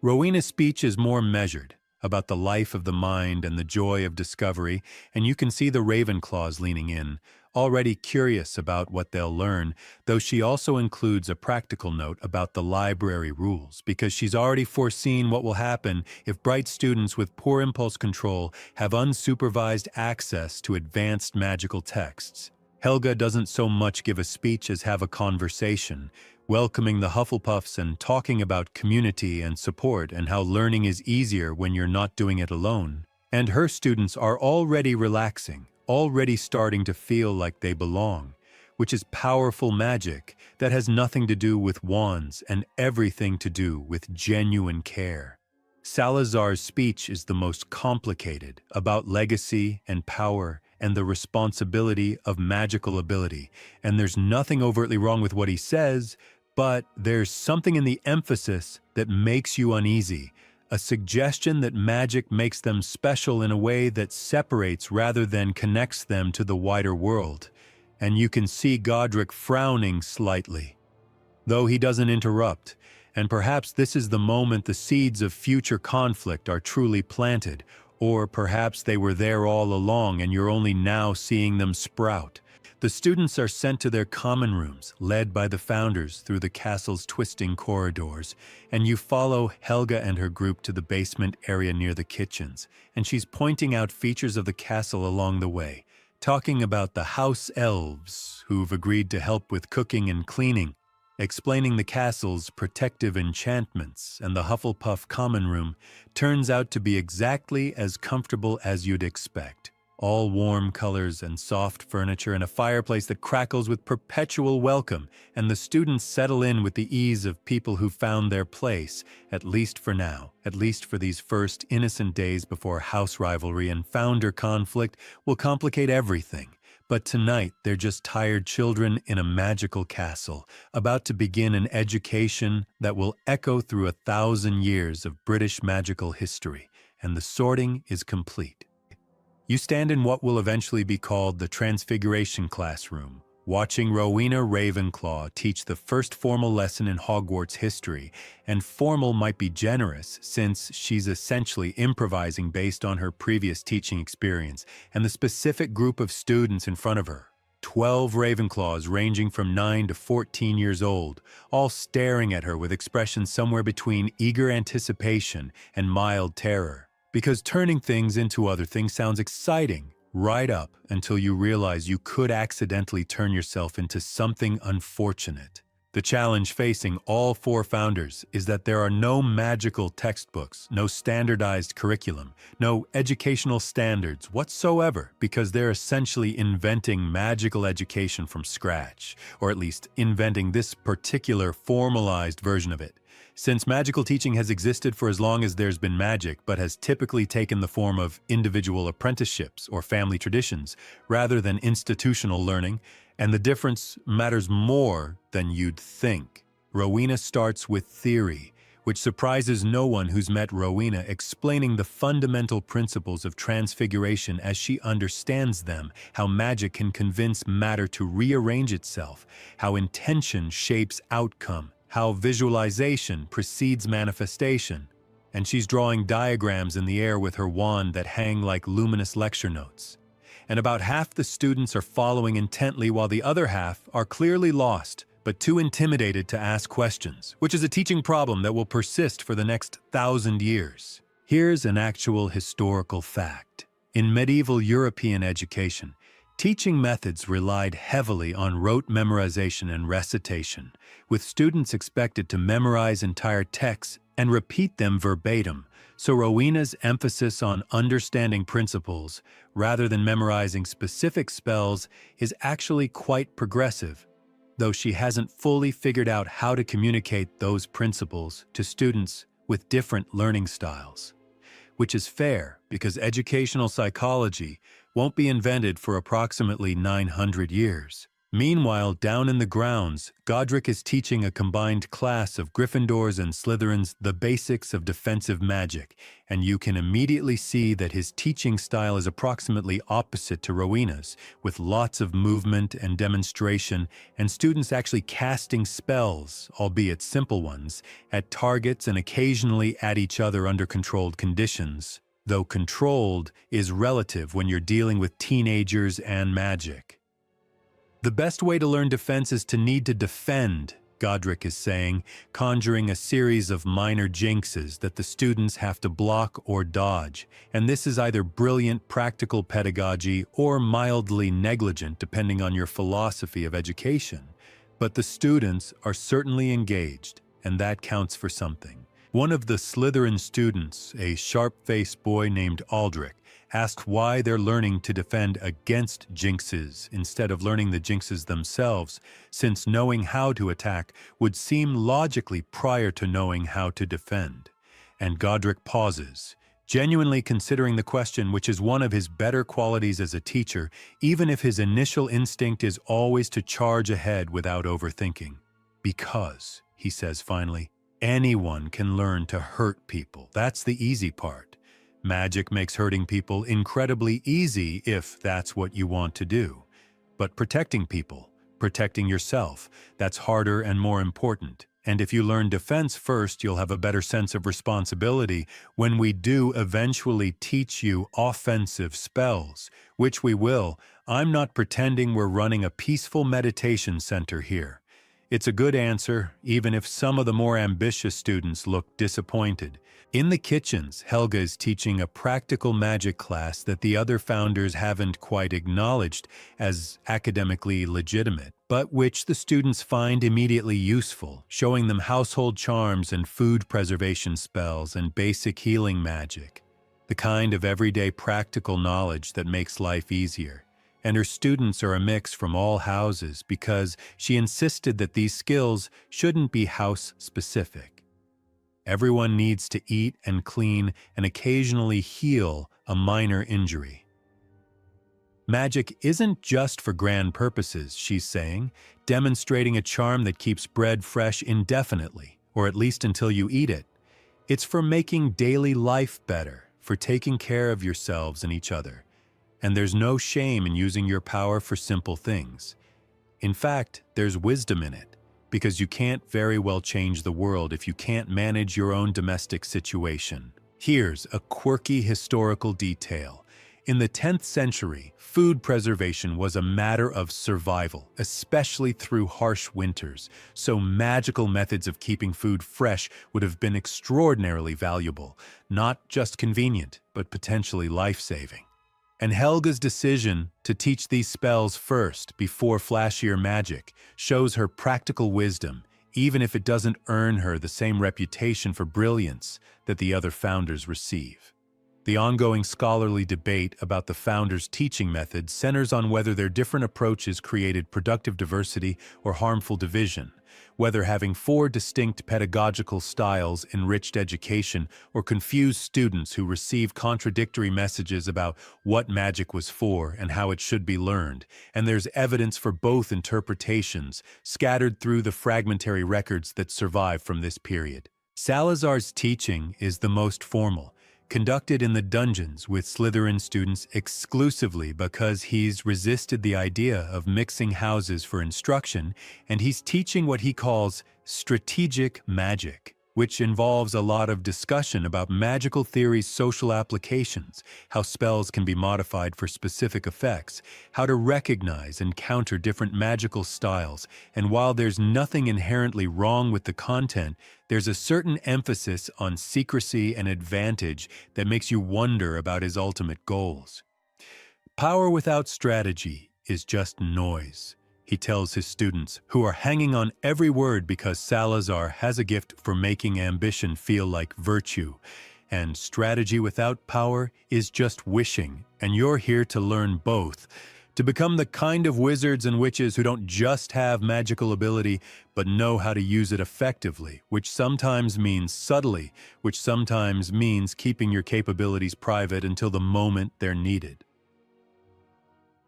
Rowena's speech is more measured, about the life of the mind and the joy of discovery, and you can see the Ravenclaws leaning in, already curious about what they'll learn, though she also includes a practical note about the library rules, because she's already foreseen what will happen if bright students with poor impulse control have unsupervised access to advanced magical texts. Helga doesn't so much give a speech as have a conversation, welcoming the Hufflepuffs and talking about community and support and how learning is easier when you're not doing it alone. And her students are already relaxing, already starting to feel like they belong, which is powerful magic that has nothing to do with wands and everything to do with genuine care. Salazar's speech is the most complicated, about legacy and power and the responsibility of magical ability, and there's nothing overtly wrong with what he says, but there's something in the emphasis that makes you uneasy, a suggestion that magic makes them special in a way that separates rather than connects them to the wider world, and you can see Godric frowning slightly. Though he doesn't interrupt, and perhaps this is the moment the seeds of future conflict are truly planted, or perhaps they were there all along and you're only now seeing them sprout. The students are sent to their common rooms, led by the founders through the castle's twisting corridors, and you follow Helga and her group to the basement area near the kitchens, and she's pointing out features of the castle along the way, talking about the house elves who've agreed to help with cooking and cleaning, explaining the castle's protective enchantments, and the Hufflepuff common room turns out to be exactly as comfortable as you'd expect. All warm colors and soft furniture and a fireplace that crackles with perpetual welcome, and the students settle in with the ease of people who found their place, at least for now, at least for these first innocent days before house rivalry and founder conflict will complicate everything. But tonight, they're just tired children in a magical castle, about to begin an education that will echo through 1,000 years of British magical history, and the sorting is complete. You stand in what will eventually be called the Transfiguration classroom, watching Rowena Ravenclaw teach the first formal lesson in Hogwarts history, and formal might be generous since she's essentially improvising based on her previous teaching experience and the specific group of students in front of her. 12 Ravenclaws ranging from 9 to 14 years old, all staring at her with expressions somewhere between eager anticipation and mild terror. Because turning things into other things sounds exciting, right up until you realize you could accidentally turn yourself into something unfortunate. The challenge facing all 4 founders is that there are no magical textbooks, no standardized curriculum, no educational standards whatsoever, because they're essentially inventing magical education from scratch, or at least inventing this particular formalized version of it. Since magical teaching has existed for as long as there's been magic, but has typically taken the form of individual apprenticeships or family traditions, rather than institutional learning, and the difference matters more than you'd think. Rowena starts with theory, which surprises no one who's met Rowena, explaining the fundamental principles of transfiguration as she understands them, how magic can convince matter to rearrange itself, how intention shapes outcome, how visualization precedes manifestation, and she's drawing diagrams in the air with her wand that hang like luminous lecture notes. And about half the students are following intently while the other half are clearly lost, but too intimidated to ask questions, which is a teaching problem that will persist for the next 1,000 years. Here's an actual historical fact. In medieval European education, teaching methods relied heavily on rote memorization and recitation, with students expected to memorize entire texts and repeat them verbatim, so Rowena's emphasis on understanding principles rather than memorizing specific spells is actually quite progressive, though she hasn't fully figured out how to communicate those principles to students with different learning styles. Which is fair, because educational psychology won't be invented for approximately 900 years. Meanwhile, down in the grounds, Godric is teaching a combined class of Gryffindors and Slytherins the basics of defensive magic, and you can immediately see that his teaching style is approximately opposite to Rowena's, with lots of movement and demonstration, and students actually casting spells, albeit simple ones, at targets and occasionally at each other under controlled conditions, though controlled is relative when you're dealing with teenagers and magic. The best way to learn defense is to need to defend, Godric is saying, conjuring a series of minor jinxes that the students have to block or dodge, and this is either brilliant practical pedagogy or mildly negligent depending on your philosophy of education. But the students are certainly engaged, and that counts for something. One of the Slytherin students, a sharp-faced boy named Aldrich, asked why they're learning to defend against jinxes instead of learning the jinxes themselves, since knowing how to attack would seem logically prior to knowing how to defend. And Godric pauses, genuinely considering the question, which is one of his better qualities as a teacher, even if his initial instinct is always to charge ahead without overthinking. Because, he says finally, anyone can learn to hurt people. That's the easy part. Magic makes hurting people incredibly easy if that's what you want to do. But protecting people, protecting yourself, that's harder and more important. And if you learn defense first, you'll have a better sense of responsibility when we do eventually teach you offensive spells, which we will. I'm not pretending we're running a peaceful meditation center here. It's a good answer, even if some of the more ambitious students look disappointed. In the kitchens, Helga is teaching a practical magic class that the other founders haven't quite acknowledged as academically legitimate, but which the students find immediately useful, showing them household charms and food preservation spells and basic healing magic, the kind of everyday practical knowledge that makes life easier. And her students are a mix from all houses because she insisted that these skills shouldn't be house-specific. Everyone needs to eat and clean and occasionally heal a minor injury. Magic isn't just for grand purposes, she's saying, demonstrating a charm that keeps bread fresh indefinitely, or at least until you eat it. It's for making daily life better, for taking care of yourselves and each other. And there's no shame in using your power for simple things. In fact, there's wisdom in it, because you can't very well change the world if you can't manage your own domestic situation. Here's a quirky historical detail. In the 10th century, food preservation was a matter of survival, especially through harsh winters, so magical methods of keeping food fresh would have been extraordinarily valuable, not just convenient, but potentially life-saving. And Helga's decision to teach these spells first, before flashier magic, shows her practical wisdom, even if it doesn't earn her the same reputation for brilliance that the other founders receive. The ongoing scholarly debate about the founders' teaching methods centers on whether their different approaches created productive diversity or harmful division, whether having 4 distinct pedagogical styles enriched education or confused students who received contradictory messages about what magic was for and how it should be learned, and there's evidence for both interpretations scattered through the fragmentary records that survive from this period. Salazar's teaching is the most formal, conducted in the dungeons with Slytherin students exclusively because he's resisted the idea of mixing houses for instruction, and he's teaching what he calls strategic magic, which involves a lot of discussion about magical theory's social applications, how spells can be modified for specific effects, how to recognize and counter different magical styles, and while there's nothing inherently wrong with the content, there's a certain emphasis on secrecy and advantage that makes you wonder about his ultimate goals. Power without strategy is just noise, he tells his students, who are hanging on every word because Salazar has a gift for making ambition feel like virtue. And strategy without power is just wishing, and you're here to learn both, to become the kind of wizards and witches who don't just have magical ability, but know how to use it effectively, which sometimes means subtly, which sometimes means keeping your capabilities private until the moment they're needed.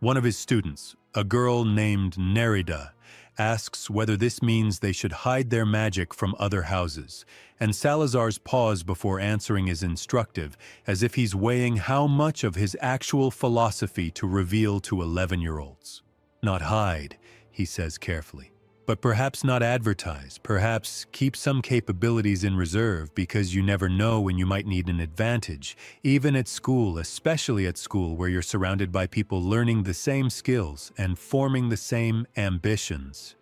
One of his students, a girl named Nerida, asks whether this means they should hide their magic from other houses, and Salazar's pause before answering is instructive, as if he's weighing how much of his actual philosophy to reveal to 11-year-olds. Not hide, he says carefully. But perhaps not advertise, perhaps keep some capabilities in reserve because you never know when you might need an advantage, even at school, especially at school where you're surrounded by people learning the same skills and forming the same ambitions.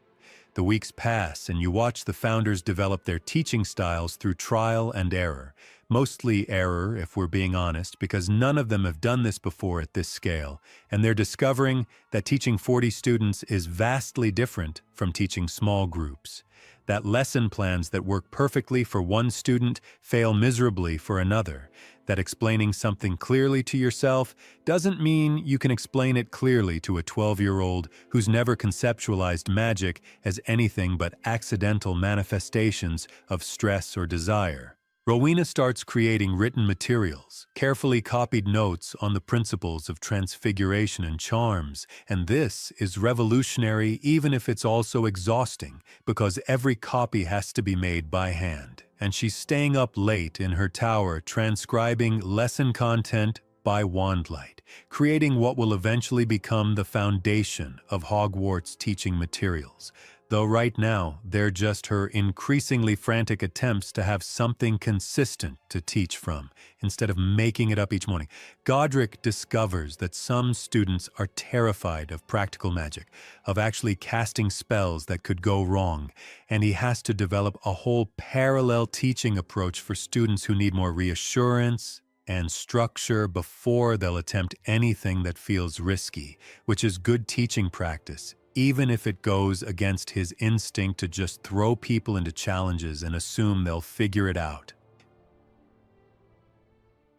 The weeks pass and you watch the founders develop their teaching styles through trial and error. Mostly error, if we're being honest, because none of them have done this before at this scale, and they're discovering that teaching 40 students is vastly different from teaching small groups. That lesson plans that work perfectly for one student fail miserably for another. That explaining something clearly to yourself doesn't mean you can explain it clearly to a 12-year-old who's never conceptualized magic as anything but accidental manifestations of stress or desire. Rowena starts creating written materials, carefully copied notes on the principles of transfiguration and charms, and this is revolutionary even if it's also exhausting, because every copy has to be made by hand, and she's staying up late in her tower transcribing lesson content by wandlight, creating what will eventually become the foundation of Hogwarts teaching materials. Though right now, they're just her increasingly frantic attempts to have something consistent to teach from, instead of making it up each morning. Godric discovers that some students are terrified of practical magic, of actually casting spells that could go wrong, and he has to develop a whole parallel teaching approach for students who need more reassurance and structure before they'll attempt anything that feels risky, which is good teaching practice, even if it goes against his instinct to just throw people into challenges and assume they'll figure it out.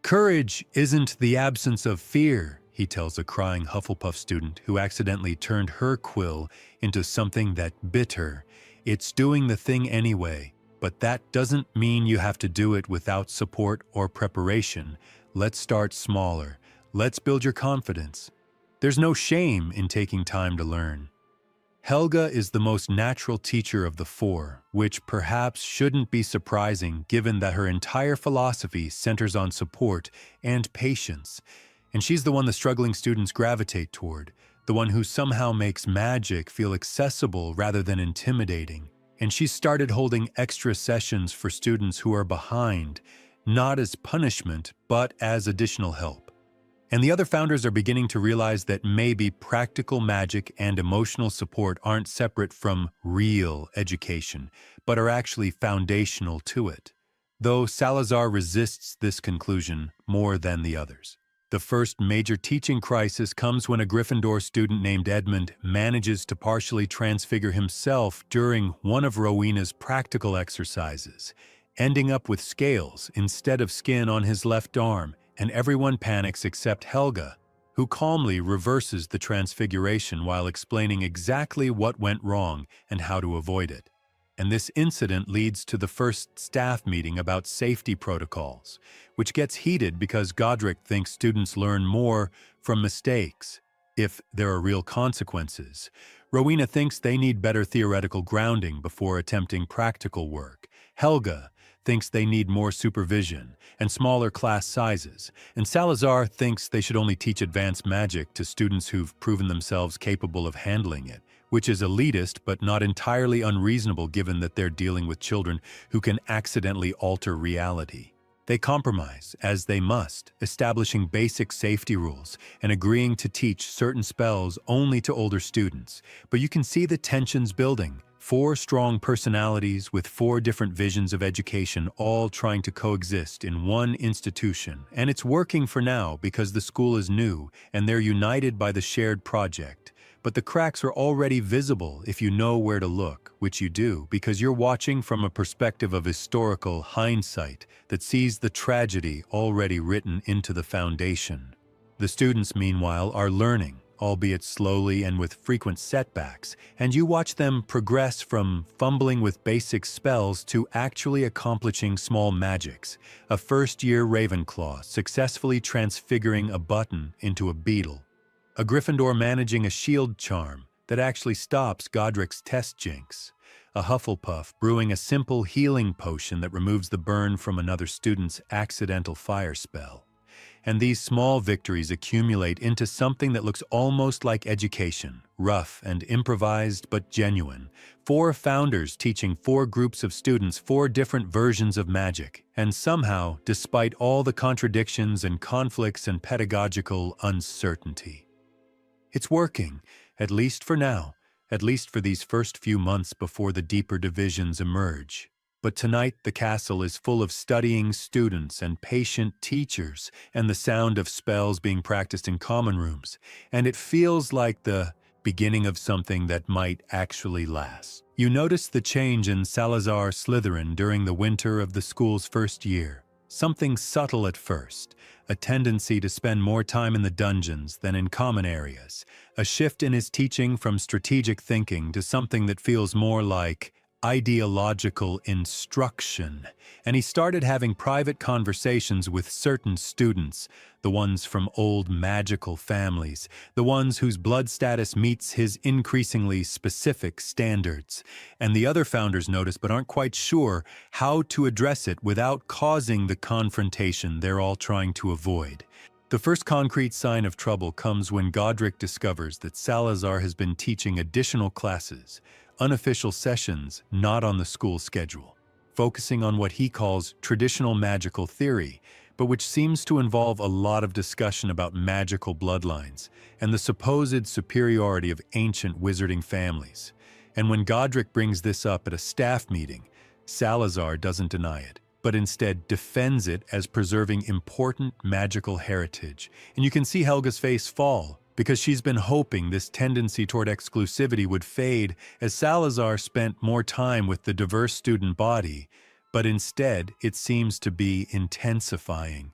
Courage isn't the absence of fear, he tells a crying Hufflepuff student who accidentally turned her quill into something that bit her. It's doing the thing anyway, but that doesn't mean you have to do it without support or preparation. Let's start smaller. Let's build your confidence. There's no shame in taking time to learn. Helga is the most natural teacher of the four, which perhaps shouldn't be surprising given that her entire philosophy centers on support and patience. And she's the one the struggling students gravitate toward, the one who somehow makes magic feel accessible rather than intimidating. And she's started holding extra sessions for students who are behind, not as punishment, but as additional help. And the other founders are beginning to realize that maybe practical magic and emotional support aren't separate from real education, but are actually foundational to it. Though Salazar resists this conclusion more than the others. The first major teaching crisis comes when a Gryffindor student named Edmund manages to partially transfigure himself during one of Rowena's practical exercises, ending up with scales instead of skin on his left arm, and everyone panics except Helga, who calmly reverses the transfiguration while explaining exactly what went wrong and how to avoid it. And this incident leads to the first staff meeting about safety protocols, which gets heated because Godric thinks students learn more from mistakes, if there are real consequences. Rowena thinks they need better theoretical grounding before attempting practical work. Helga thinks they need more supervision and smaller class sizes, and Salazar thinks they should only teach advanced magic to students who've proven themselves capable of handling it, which is elitist but not entirely unreasonable given that they're dealing with children who can accidentally alter reality. They compromise, as they must, establishing basic safety rules and agreeing to teach certain spells only to older students. But you can see the tensions building. 4 strong personalities with 4 different visions of education all trying to coexist in one institution. And it's working for now because the school is new and they're united by the shared project. But the cracks are already visible if you know where to look, which you do because you're watching from a perspective of historical hindsight that sees the tragedy already written into the foundation. The students, meanwhile, are learning, albeit slowly and with frequent setbacks, and you watch them progress from fumbling with basic spells to actually accomplishing small magics. A first-year Ravenclaw successfully transfiguring a button into a beetle. A Gryffindor managing a shield charm that actually stops Godric's test jinx. A Hufflepuff brewing a simple healing potion that removes the burn from another student's accidental fire spell. And these small victories accumulate into something that looks almost like education, rough and improvised but genuine. 4 founders teaching 4 groups of students 4 different versions of magic. And somehow, despite all the contradictions and conflicts and pedagogical uncertainty, it's working, at least for now, at least for these first few months before the deeper divisions emerge. But tonight the castle is full of studying students and patient teachers and the sound of spells being practiced in common rooms, and it feels like the beginning of something that might actually last. You notice the change in Salazar Slytherin during the winter of the school's first year. Something subtle at first, a tendency to spend more time in the dungeons than in common areas, a shift in his teaching from strategic thinking to something that feels more like ideological instruction, and he started having private conversations with certain students, the ones from old magical families, the ones whose blood status meets his increasingly specific standards. And the other founders notice but aren't quite sure how to address it without causing the confrontation they're all trying to avoid. The first concrete sign of trouble comes when Godric discovers that Salazar has been teaching additional classes, unofficial sessions not on the school schedule, focusing on what he calls traditional magical theory, but which seems to involve a lot of discussion about magical bloodlines and the supposed superiority of ancient wizarding families. And when Godric brings this up at a staff meeting, Salazar doesn't deny it, but instead defends it as preserving important magical heritage. And you can see Helga's face fall, because she's been hoping this tendency toward exclusivity would fade as Salazar spent more time with the diverse student body, but instead it seems to be intensifying.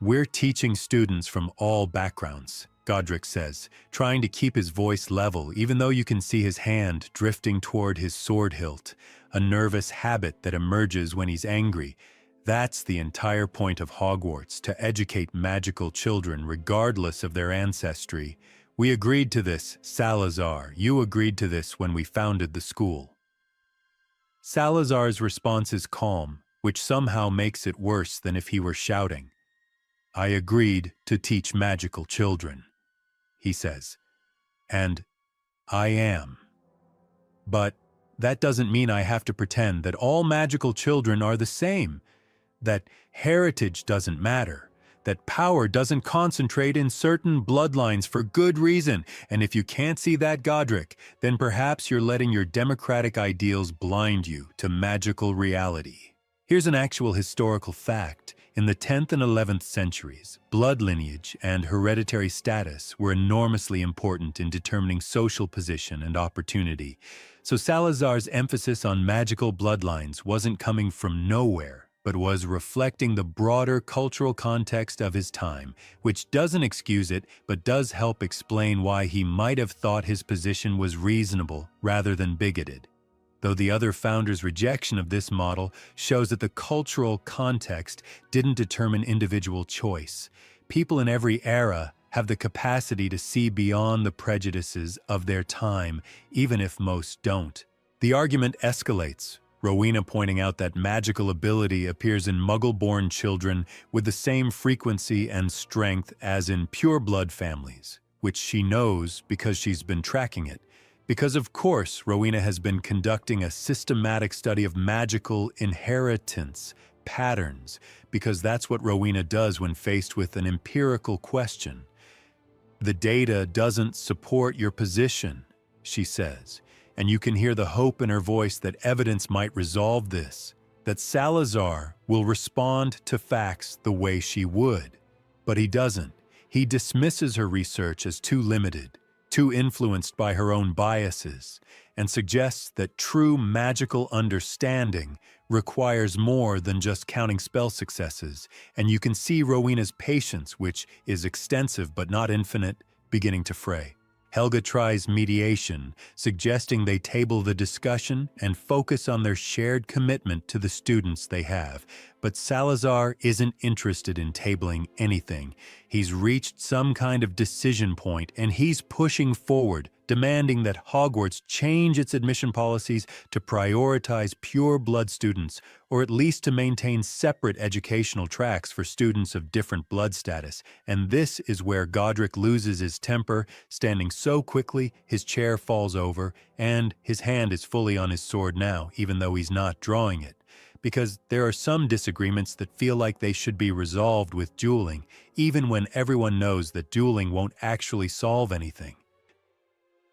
"We're teaching students from all backgrounds," Godric says, trying to keep his voice level even though you can see his hand drifting toward his sword hilt, a nervous habit that emerges when he's angry. That's the entire point of Hogwarts, to educate magical children regardless of their ancestry. We agreed to this, Salazar. You agreed to this when we founded the school. Salazar's response is calm, which somehow makes it worse than if he were shouting. "I agreed to teach magical children," he says. "And I am. But that doesn't mean I have to pretend that all magical children are the same, that heritage doesn't matter, that power doesn't concentrate in certain bloodlines for good reason. And if you can't see that, Godric, then perhaps you're letting your democratic ideals blind you to magical reality." Here's an actual historical fact. In the 10th and 11th centuries, blood lineage and hereditary status were enormously important in determining social position and opportunity. So Salazar's emphasis on magical bloodlines wasn't coming from nowhere, but was reflecting the broader cultural context of his time, which doesn't excuse it, but does help explain why he might have thought his position was reasonable rather than bigoted. Though the other founders' rejection of this model shows that the cultural context didn't determine individual choice. People in every era have the capacity to see beyond the prejudices of their time, even if most don't. The argument escalates, Rowena pointing out that magical ability appears in Muggle-born children with the same frequency and strength as in pure-blood families, which she knows because she's been tracking it. Because of course, Rowena has been conducting a systematic study of magical inheritance patterns, because that's what Rowena does when faced with an empirical question. "The data doesn't support your position," she says. And you can hear the hope in her voice that evidence might resolve this, that Salazar will respond to facts the way she would. But he doesn't. He dismisses her research as too limited, too influenced by her own biases, and suggests that true magical understanding requires more than just counting spell successes. And you can see Rowena's patience, which is extensive but not infinite, beginning to fray. Helga tries mediation, suggesting they table the discussion and focus on their shared commitment to the students they have. But Salazar isn't interested in tabling anything. He's reached some kind of decision point, and he's pushing forward, demanding that Hogwarts change its admission policies to prioritize pure blood students, or at least to maintain separate educational tracks for students of different blood status. And this is where Godric loses his temper, standing so quickly his chair falls over, and his hand is fully on his sword now, even though he's not drawing it. Because there are some disagreements that feel like they should be resolved with dueling, even when everyone knows that dueling won't actually solve anything.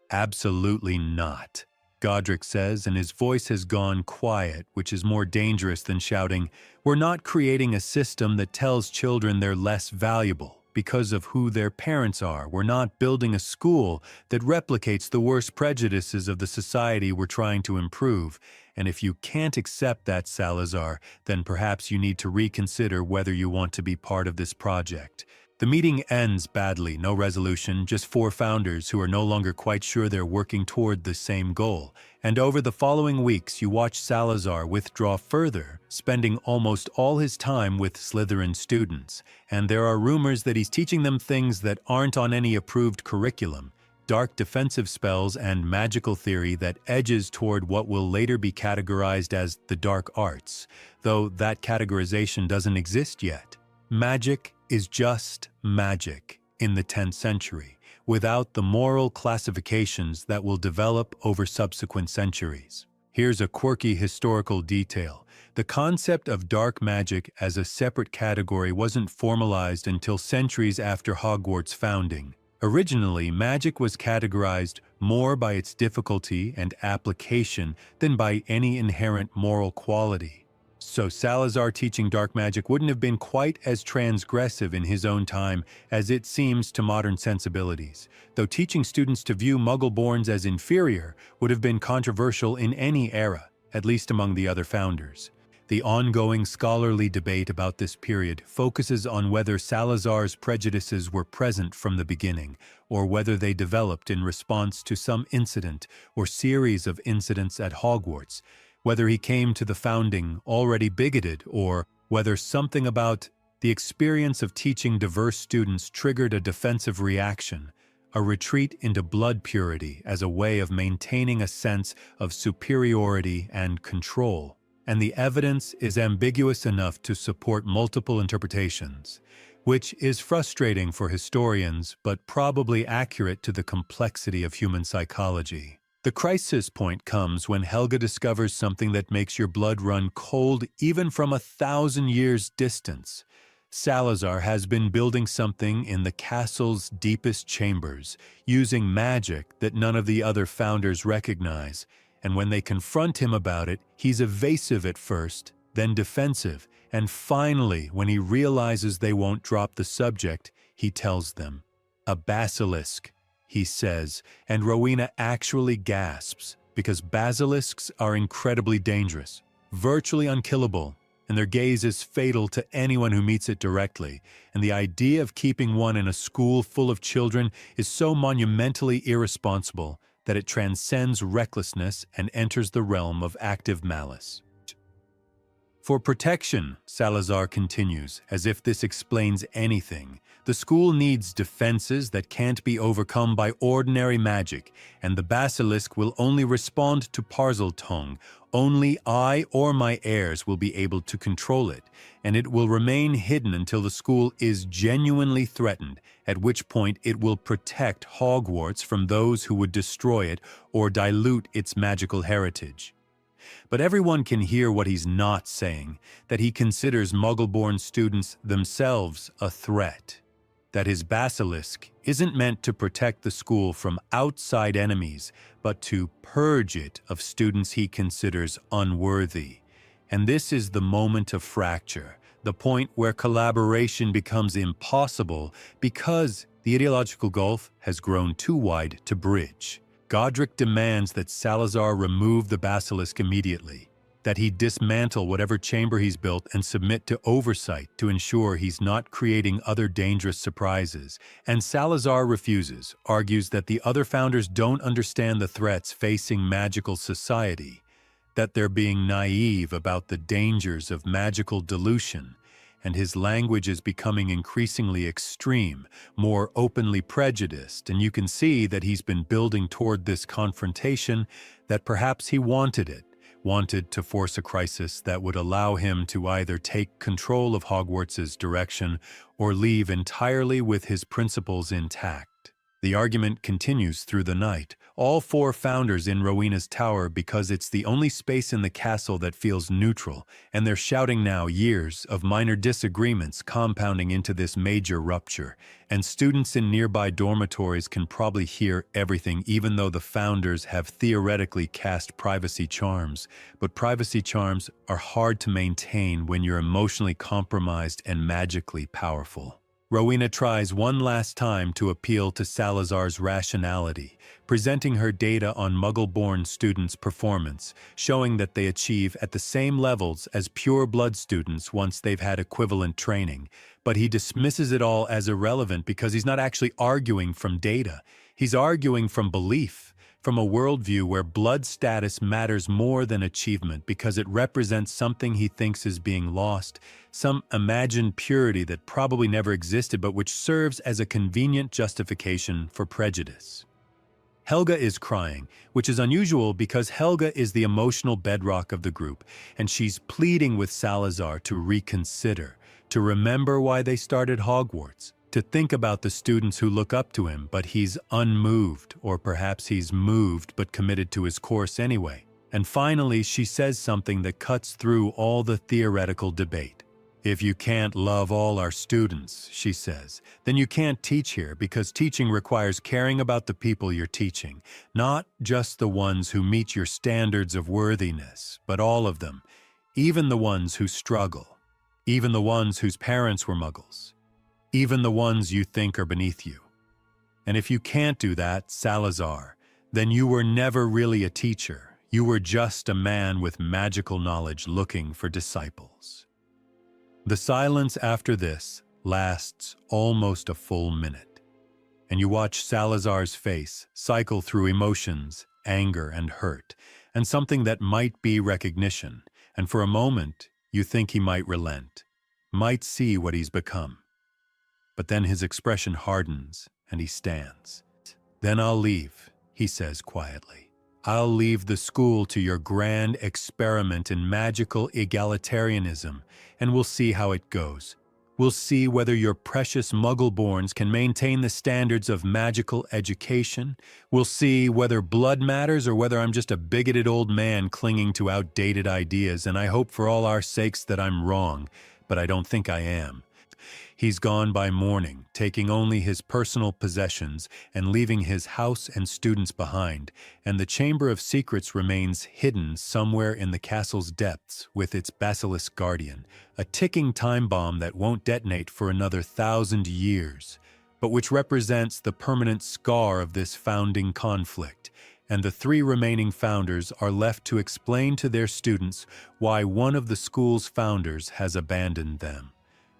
Absolutely not, Godric says, and his voice has gone quiet, which is more dangerous than shouting, "We're not creating a system that tells children they're less valuable because of who their parents are. We're not building a school that replicates the worst prejudices of the society we're trying to improve. And if you can't accept that, Salazar, then perhaps you need to reconsider whether you want to be part of this project." The meeting ends badly, no resolution, just four founders who are no longer quite sure they're working toward the same goal. And over the following weeks, you watch Salazar withdraw further, spending almost all his time with Slytherin students. And there are rumors that he's teaching them things that aren't on any approved curriculum, dark defensive spells and magical theory that edges toward what will later be categorized as the dark arts, though that categorization doesn't exist yet. Magic is just magic in the 10th century, without the moral classifications that will develop over subsequent centuries. Here's a quirky historical detail. The concept of dark magic as a separate category wasn't formalized until centuries after Hogwarts' founding. Originally, magic was categorized more by its difficulty and application than by any inherent moral quality. So Salazar teaching dark magic wouldn't have been quite as transgressive in his own time as it seems to modern sensibilities, though teaching students to view Muggle-borns as inferior would have been controversial in any era, at least among the other founders. The ongoing scholarly debate about this period focuses on whether Salazar's prejudices were present from the beginning, or whether they developed in response to some incident or series of incidents at Hogwarts, whether he came to the founding already bigoted, or whether something about the experience of teaching diverse students triggered a defensive reaction, a retreat into blood purity as a way of maintaining a sense of superiority and control. And the evidence is ambiguous enough to support multiple interpretations, which is frustrating for historians but probably accurate to the complexity of human psychology. The crisis point comes when Helga discovers something that makes your blood run cold even from 1,000 years' distance. Salazar has been building something in the castle's deepest chambers, using magic that none of the other founders recognize, and when they confront him about it, he's evasive at first, then defensive, and finally, when he realizes they won't drop the subject, he tells them. "A basilisk," he says, and Rowena actually gasps, because basilisks are incredibly dangerous, virtually unkillable, and their gaze is fatal to anyone who meets it directly, and the idea of keeping one in a school full of children is so monumentally irresponsible that it transcends recklessness and enters the realm of active malice. For protection, Salazar continues, as if this explains anything, the school needs defenses that can't be overcome by ordinary magic, and the basilisk will only respond to Parseltongue. Only I or my heirs will be able to control it, and it will remain hidden until the school is genuinely threatened, at which point it will protect Hogwarts from those who would destroy it or dilute its magical heritage. But everyone can hear what he's not saying, that he considers Muggle-born students themselves a threat, that his basilisk isn't meant to protect the school from outside enemies, but to purge it of students he considers unworthy. And this is the moment of fracture, the point where collaboration becomes impossible because the ideological gulf has grown too wide to bridge. Godric demands that Salazar remove the basilisk immediately, that he dismantle whatever chamber he's built and submit to oversight to ensure he's not creating other dangerous surprises. And Salazar refuses, argues that the other founders don't understand the threats facing magical society, that they're being naive about the dangers of magical dilution, and his language is becoming increasingly extreme, more openly prejudiced, and you can see that he's been building toward this confrontation, that perhaps he wanted to force a crisis that would allow him to either take control of Hogwarts' direction or leave entirely with his principles intact. The argument continues through the night, all four founders in Rowena's tower, because it's the only space in the castle that feels neutral, and they're shouting now, years of minor disagreements compounding into this major rupture, and students in nearby dormitories can probably hear everything, even though the founders have theoretically cast privacy charms. But privacy charms are hard to maintain when you're emotionally compromised and magically powerful. Rowena tries one last time to appeal to Salazar's rationality, presenting her data on Muggle-born students' performance, showing that they achieve at the same levels as pure-blood students once they've had equivalent training. But he dismisses it all as irrelevant because he's not actually arguing from data. He's arguing from belief, from a worldview where blood status matters more than achievement because it represents something he thinks is being lost, some imagined purity that probably never existed but which serves as a convenient justification for prejudice. Helga is crying, which is unusual because Helga is the emotional bedrock of the group, and she's pleading with Salazar to reconsider, to remember why they started Hogwarts, to think about the students who look up to him, but he's unmoved, or perhaps he's moved but committed to his course anyway. And finally, she says something that cuts through all the theoretical debate. If you can't love all our students, she says, then you can't teach here, because teaching requires caring about the people you're teaching, not just the ones who meet your standards of worthiness, but all of them, even the ones who struggle, even the ones whose parents were Muggles, even the ones you think are beneath you. And if you can't do that, Salazar, then you were never really a teacher. You were just a man with magical knowledge looking for disciples. The silence after this lasts almost a full minute, and you watch Salazar's face cycle through emotions, anger and hurt, and something that might be recognition, and for a moment you think he might relent, might see what he's become. But then his expression hardens, and he stands. "Then I'll leave," he says quietly. "I'll leave the school to your grand experiment in magical egalitarianism, and we'll see how it goes. We'll see whether your precious Muggle-borns can maintain the standards of magical education. We'll see whether blood matters or whether I'm just a bigoted old man clinging to outdated ideas, and I hope for all our sakes that I'm wrong, but I don't think I am." He's gone by morning, taking only his personal possessions and leaving his house and students behind, and the Chamber of Secrets remains hidden somewhere in the castle's depths with its basilisk guardian, a ticking time bomb that won't detonate for another 1,000 years, but which represents the permanent scar of this founding conflict. And the three remaining founders are left to explain to their students why one of the school's founders has abandoned them.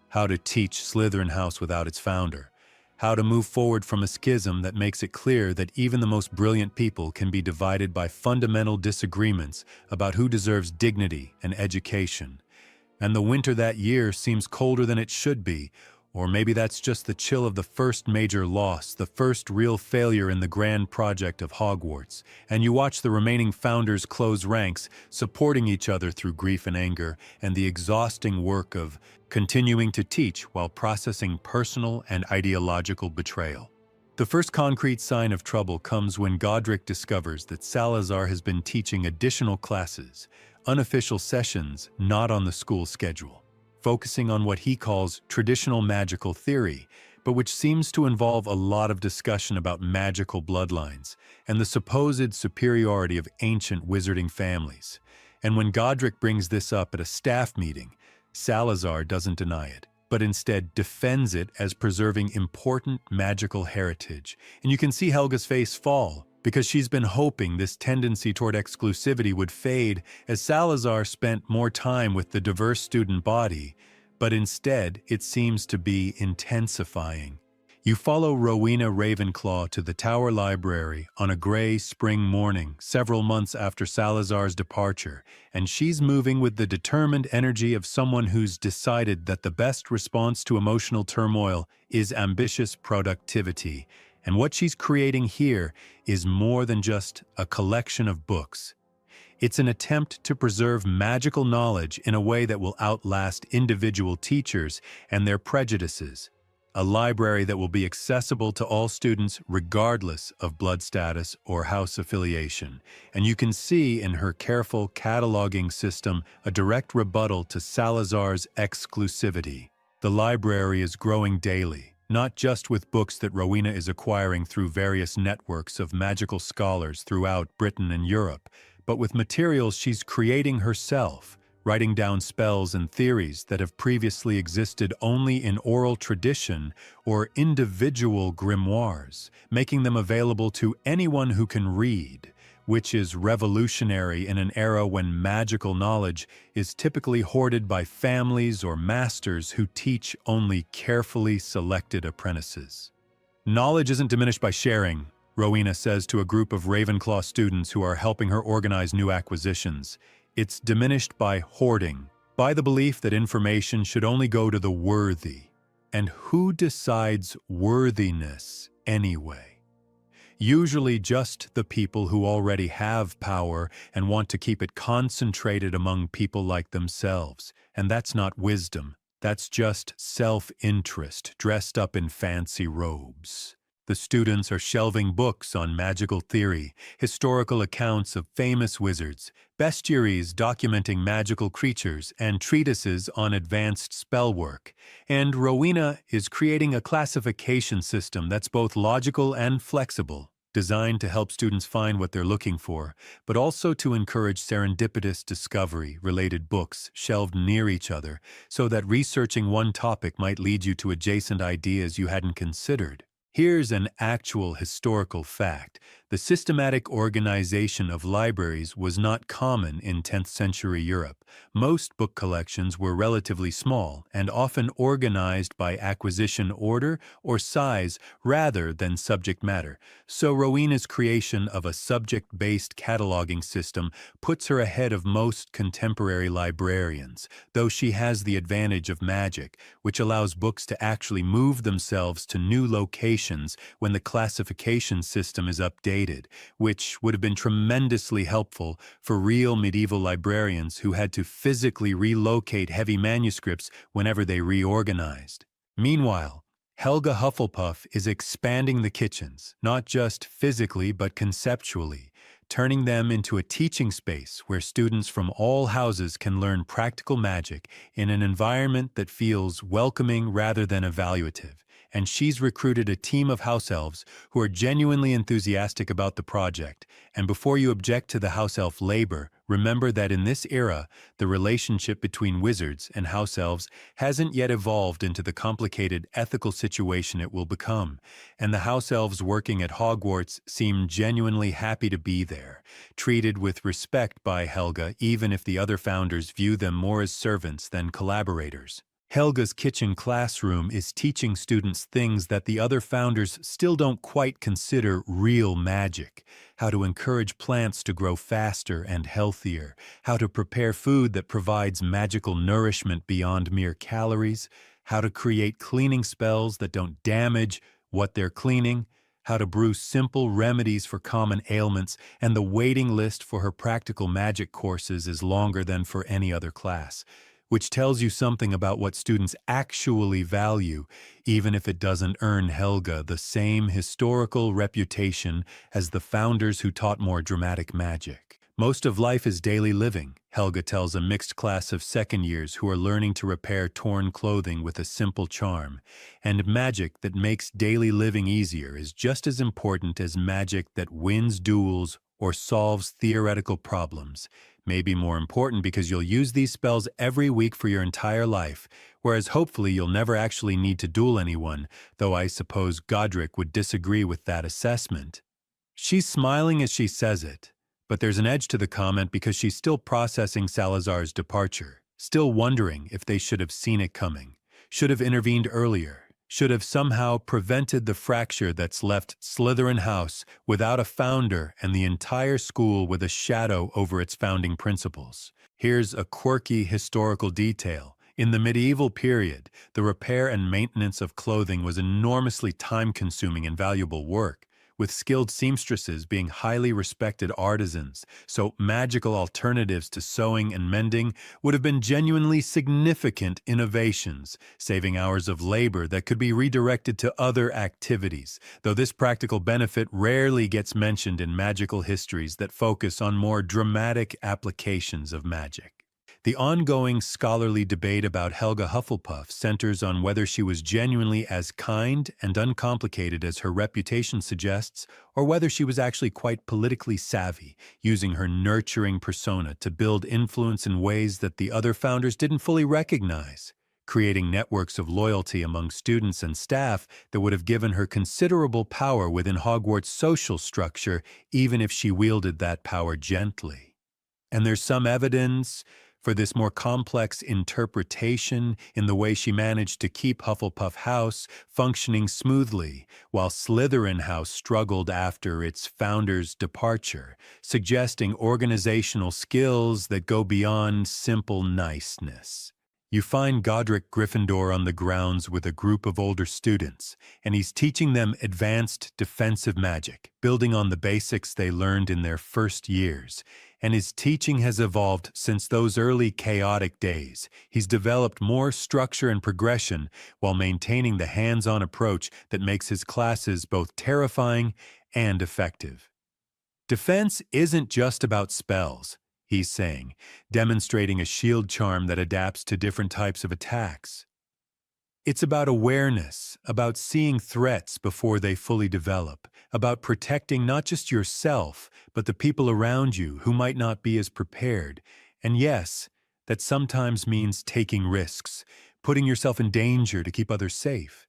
How to teach Slytherin House without its founder. How to move forward from a schism that makes it clear that even the most brilliant people can be divided by fundamental disagreements about who deserves dignity and education. And the winter that year seems colder than it should be, or maybe that's just the chill of the first major loss, the first real failure in the grand project of Hogwarts, and you watch the remaining founders close ranks, supporting each other through grief and anger, and the exhausting work of continuing to teach while processing personal and ideological betrayal. The first concrete sign of trouble comes when Godric discovers that Salazar has been teaching additional classes, unofficial sessions not on the school schedule, focusing on what he calls traditional magical theory, but which seems to involve a lot of discussion about magical bloodlines and the supposed superiority of ancient wizarding families. And when Godric brings this up at a staff meeting, Salazar doesn't deny it, but instead defends it as preserving important magical heritage. And you can see Helga's face fall, because she's been hoping this tendency toward exclusivity would fade as Salazar spent more time with the diverse student body, but instead it seems to be intensifying. You follow Rowena Ravenclaw to the Tower Library on a gray spring morning several months after Salazar's departure, and she's moving with the determined energy of someone who's decided that the best response to emotional turmoil is ambitious productivity. And what she's creating here is more than just a collection of books. It's an attempt to preserve magical knowledge in a way that will outlast individual teachers and their prejudices. A library that will be accessible to all students regardless of blood status or house affiliation. And you can see in her careful cataloging system a direct rebuttal to Salazar's exclusivity. The library is growing daily, not just with books that Rowena is acquiring through various networks of magical scholars throughout Britain and Europe, but with materials she's creating herself, writing down spells and theories that have previously existed only in oral tradition or individual grimoires, making them available to anyone who can read, which is revolutionary in an era when magical knowledge is typically hoarded by families or masters who teach only carefully selected apprentices. Knowledge isn't diminished by sharing, Rowena says to a group of Ravenclaw students who are helping her organize new acquisitions. It's diminished by hoarding, by the belief that information should only go to the worthy. And who decides worthiness anyway? Usually just the people who already have power and want to keep it concentrated among people like themselves. And that's not wisdom. That's just self-interest dressed up in fancy robes. The students are shelving books on magical theory, historical accounts of famous wizards, bestiaries documenting magical creatures, and treatises on advanced spellwork. And Rowena is creating a classification system that's both logical and flexible, designed to help students find what they're looking for, but also to encourage serendipitous discovery-related books shelved near each other, so that researching one topic might lead you to adjacent ideas you hadn't considered. Here's an actual historical fact. The systematic organization of libraries was not common in 10th century Europe. Most book collections were relatively small and often organized by acquisition order or size rather than subject matter. So Rowena's creation of a subject-based cataloging system puts her ahead of most contemporary librarians, though she has the advantage of magic, which allows books to actually move themselves to new locations when the classification system is updated, which would have been tremendously helpful for real medieval librarians who had to physically relocate heavy manuscripts whenever they reorganized. Meanwhile, Helga Hufflepuff is expanding the kitchens, not just physically but conceptually, turning them into a teaching space where students from all houses can learn practical magic in an environment that feels welcoming rather than evaluative. And she's recruited a team of house elves who are genuinely enthusiastic about the project. And before you object to the house elf labor, remember that in this era, the relationship between wizards and house elves hasn't yet evolved into the complicated ethical situation it will become. And the house elves working at Hogwarts seem genuinely happy to be there, treated with respect by Helga, even if the other founders view them more as servants than collaborators. Helga's kitchen classroom is teaching students things that the other founders still don't quite consider real magic. How to encourage plants to grow faster and healthier. How to prepare food that provides magical nourishment beyond mere calories. How to create cleaning spells that don't damage what they're cleaning. How to brew simple remedies for common ailments, and the waiting list for her practical magic courses is longer than for any other class, which tells you something about what students actually value, even if it doesn't earn Helga the same historical reputation as the founders who taught more dramatic magic. Most of life is daily living, Helga tells a mixed class of second years who are learning to repair torn clothing with a simple charm. And magic that makes daily living easier is just as important as magic that wins duels or solves theoretical problems. Maybe more important because you'll use these spells every week for your entire life, whereas hopefully you'll never actually need to duel anyone, though I suppose Godric would disagree with that assessment. She's smiling as she says it, but there's an edge to the comment because she's still processing Salazar's departure, still wondering if they should have seen it coming, should have intervened earlier. should have somehow prevented the fracture that's left Slytherin House without a founder and the entire school with a shadow over its founding principles. Here's a quirky historical detail. In the medieval period, the repair and maintenance of clothing was enormously time-consuming and valuable work, with skilled seamstresses being highly respected artisans, so magical alternatives to sewing and mending would have been genuinely significant innovations, saving hours of labor that could be redirected to other activities, though this practical benefit rarely gets mentioned in magical histories that focus on more dramatic applications of magic. The ongoing scholarly debate about Helga Hufflepuff centers on whether she was genuinely as kind and uncomplicated as her reputation suggests, or whether she was actually quite politically savvy, using her nurturing persona to build influence in ways that the other founders didn't fully recognize, creating networks of loyalty among students and staff that would have given her considerable power within Hogwarts' social structure, even if she wielded that power gently. And there's some evidence for this more complex interpretation in the way she managed to keep Hufflepuff House functioning smoothly, while Slytherin House struggled after its founder's departure, suggesting organizational skills that go beyond simple niceness. You find Godric Gryffindor on the grounds with a group of older students, and he's teaching them advanced defensive magic, building on the basics they learned in their first years. And his teaching has evolved since those early chaotic days. He's developed more structure and progression while maintaining the hands-on approach that makes his classes both terrifying and effective. Defense isn't just about spells, he's saying, demonstrating a shield charm that adapts to different types of attacks. It's about awareness, about seeing threats before they fully develop, about protecting not just yourself, but the people around you who might not be as prepared. And yes, that sometimes means taking risks, putting yourself in danger to keep others safe.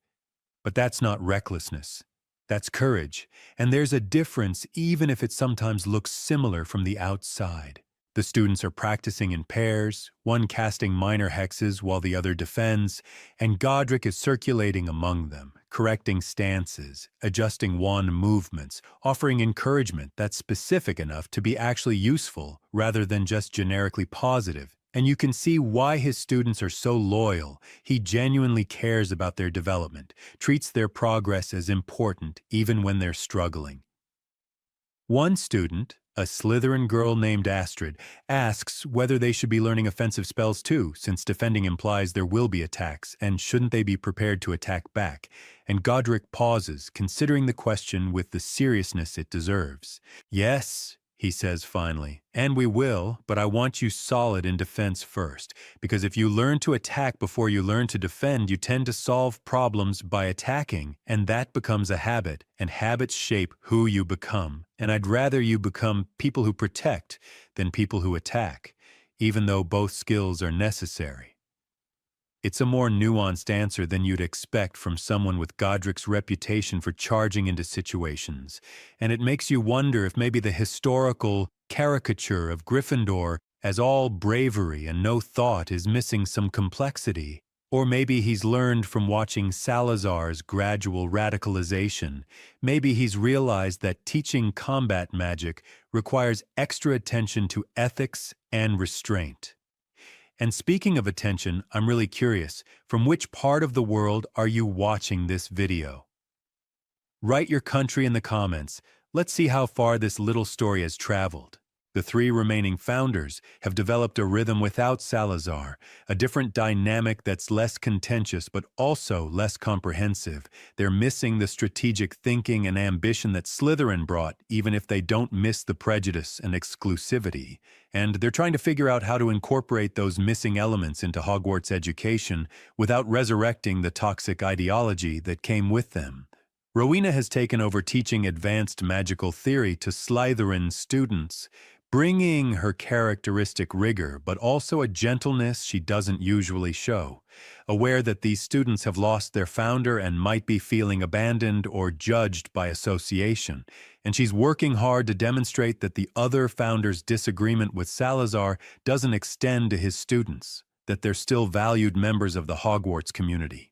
But that's not recklessness. That's courage. And there's a difference even if it sometimes looks similar from the outside. The students are practicing in pairs, one casting minor hexes while the other defends, and Godric is circulating among them, correcting stances, adjusting wand movements, offering encouragement that's specific enough to be actually useful rather than just generically positive. And you can see why his students are so loyal. He genuinely cares about their development, treats their progress as important even when they're struggling. One student, a Slytherin girl named Astrid, asks whether they should be learning offensive spells too, since defending implies there will be attacks, and shouldn't they be prepared to attack back? And Godric pauses, considering the question with the seriousness it deserves. Yes, he says finally, and we will, but I want you solid in defense first, because if you learn to attack before you learn to defend, you tend to solve problems by attacking, and that becomes a habit, and habits shape who you become. And I'd rather you become people who protect than people who attack, even though both skills are necessary. It's a more nuanced answer than you'd expect from someone with Godric's reputation for charging into situations, and it makes you wonder if maybe the historical caricature of Gryffindor as all bravery and no thought is missing some complexity. Or maybe he's learned from watching Salazar's gradual radicalization. Maybe he's realized that teaching combat magic requires extra attention to ethics and restraint. And speaking of attention, I'm really curious, from which part of the world are you watching this video? Write your country in the comments. Let's see how far this little story has traveled. The three remaining founders have developed a rhythm without Salazar, a different dynamic that's less contentious but also less comprehensive. They're missing the strategic thinking and ambition that Slytherin brought, even if they don't miss the prejudice and exclusivity. And they're trying to figure out how to incorporate those missing elements into Hogwarts education without resurrecting the toxic ideology that came with them. Rowena has taken over teaching advanced magical theory to Slytherin students, bringing her characteristic rigor, but also a gentleness she doesn't usually show, aware that these students have lost their founder and might be feeling abandoned or judged by association, and she's working hard to demonstrate that the other founder's disagreement with Salazar doesn't extend to his students, that they're still valued members of the Hogwarts community.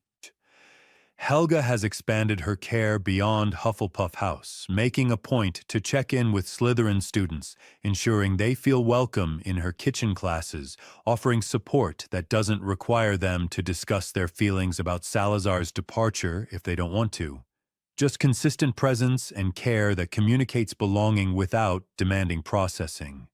Helga has expanded her care beyond Hufflepuff House, making a point to check in with Slytherin students, ensuring they feel welcome in her kitchen classes, offering support that doesn't require them to discuss their feelings about Salazar's departure if they don't want to. Just consistent presence and care that communicates belonging without demanding processing.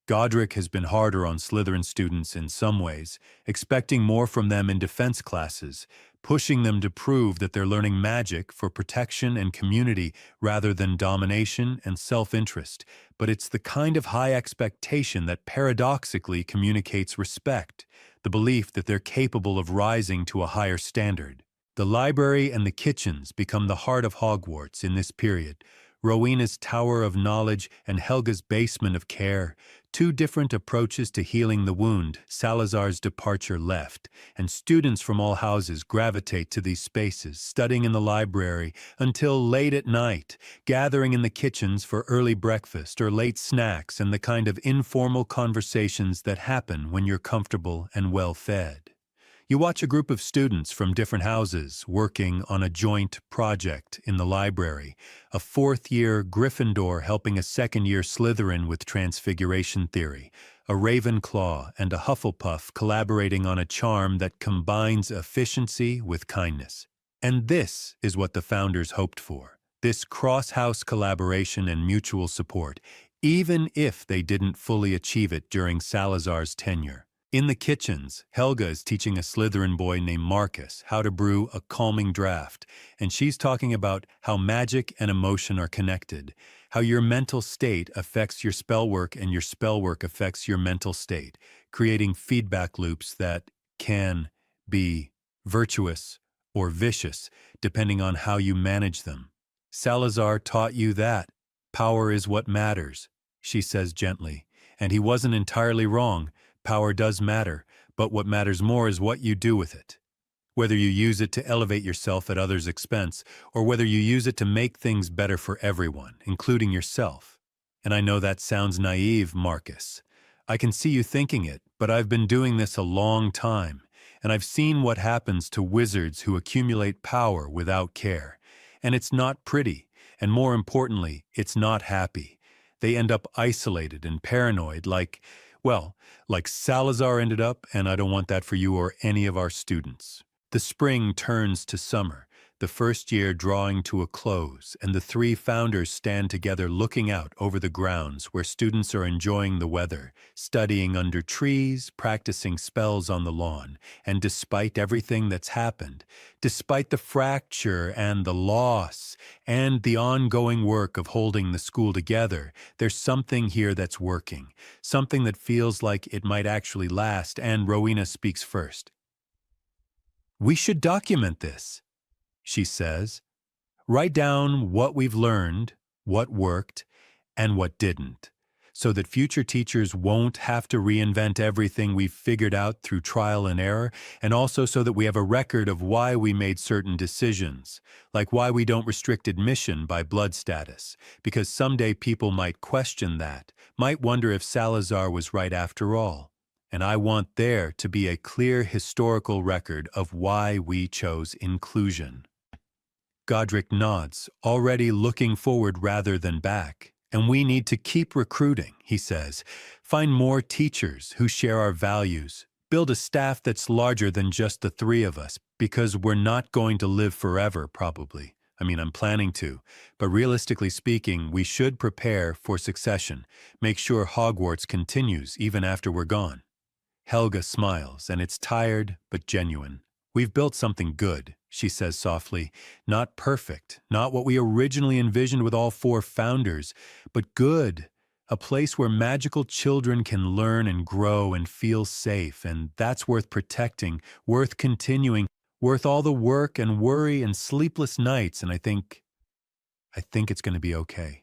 Godric has been harder on Slytherin students in some ways, expecting more from them in defense classes, pushing them to prove that they're learning magic for protection and community rather than domination and self-interest. But it's the kind of high expectation that paradoxically communicates respect, the belief that they're capable of rising to a higher standard. The library and the kitchens become the heart of Hogwarts in this period. Rowena's Tower of Knowledge and Helga's Basement of Care, two different approaches to healing the wound Salazar's departure left, and students from all houses gravitate to these spaces, studying in the library until late at night, gathering in the kitchens for early breakfast or late snacks and the kind of informal conversations that happen when you're comfortable and well-fed. You watch a group of students from different houses working on a joint project in the library, a fourth-year Gryffindor helping a second-year Slytherin with transfiguration theory, a Ravenclaw and a Hufflepuff collaborating on a charm that combines efficiency with kindness. And this is what the founders hoped for, this cross-house collaboration and mutual support, even if they didn't fully achieve it during Salazar's tenure. In the kitchens, Helga is teaching a Slytherin boy named Marcus how to brew a calming draft, and she's talking about how magic and emotion are connected, how your mental state affects your spell work and your spell work affects your mental state, creating feedback loops that can be virtuous or vicious, depending on how you manage them. Salazar taught you that. Power is what matters, she says gently, and he wasn't entirely wrong. Power does matter, but what matters more is what you do with it. Whether you use it to elevate yourself at others' expense, or whether you use it to make things better for everyone, including yourself. And I know that sounds naive, Marcus. I can see you thinking it, but I've been doing this a long time, and I've seen what happens to wizards who accumulate power without care. And it's not pretty, and more importantly, it's not happy. They end up isolated and paranoid like Salazar ended up, and I don't want that for you or any of our students. The spring turns to summer, the first year drawing to a close, and the three founders stand together looking out over the grounds where students are enjoying the weather, studying under trees, practicing spells on the lawn, and despite everything that's happened, despite the fracture and the loss, and the ongoing work of holding the school together, there's something here that's working, something that feels like it might actually last, and Rowena speaks first. "We should document this," she says. "Write down what we've learned, what worked, and what didn't, so that future teachers won't have to reinvent everything we've figured out through trial and error, and also so that we have a record of why we made certain decisions, like why we don't restrict admission by blood status, because someday people might question that, might wonder if Salazar was right after all. And I want there to be a clear historical record of why we chose inclusion." Godric nods, already looking forward rather than back. "And we need to keep recruiting," he says. "Find more teachers who share our values. Build a staff that's larger than just the three of us, because we're not going to live forever, probably. I'm planning to. But realistically speaking, we should prepare for succession. Make sure Hogwarts continues even after we're gone." Helga smiles, and it's tired but genuine. "We've built something good," she says softly. "Not perfect, not what we originally envisioned with all four founders, but good. A place where magical children can learn and grow and feel safe, and that's worth protecting, worth continuing, worth all the work and worry and sleepless nights, and I think it's going to be okay.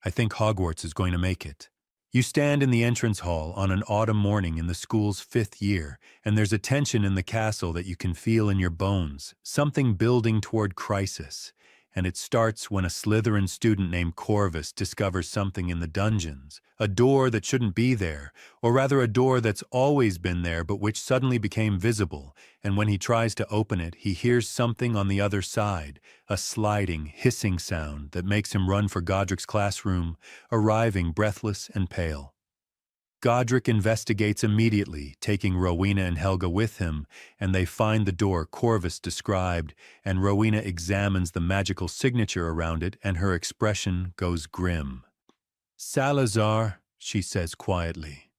I think Hogwarts is going to make it." You stand in the entrance hall on an autumn morning in the school's 5th year, and there's a tension in the castle that you can feel in your bones, something building toward crisis. and it starts when a Slytherin student named Corvus discovers something in the dungeons, a door that shouldn't be there, or rather a door that's always been there but which suddenly became visible, and when he tries to open it, he hears something on the other side, a sliding, hissing sound that makes him run for Godric's classroom, arriving breathless and pale. Godric investigates immediately, taking Rowena and Helga with him, and they find the door Corvus described, and Rowena examines the magical signature around it, and her expression goes grim. "Salazar," she says quietly,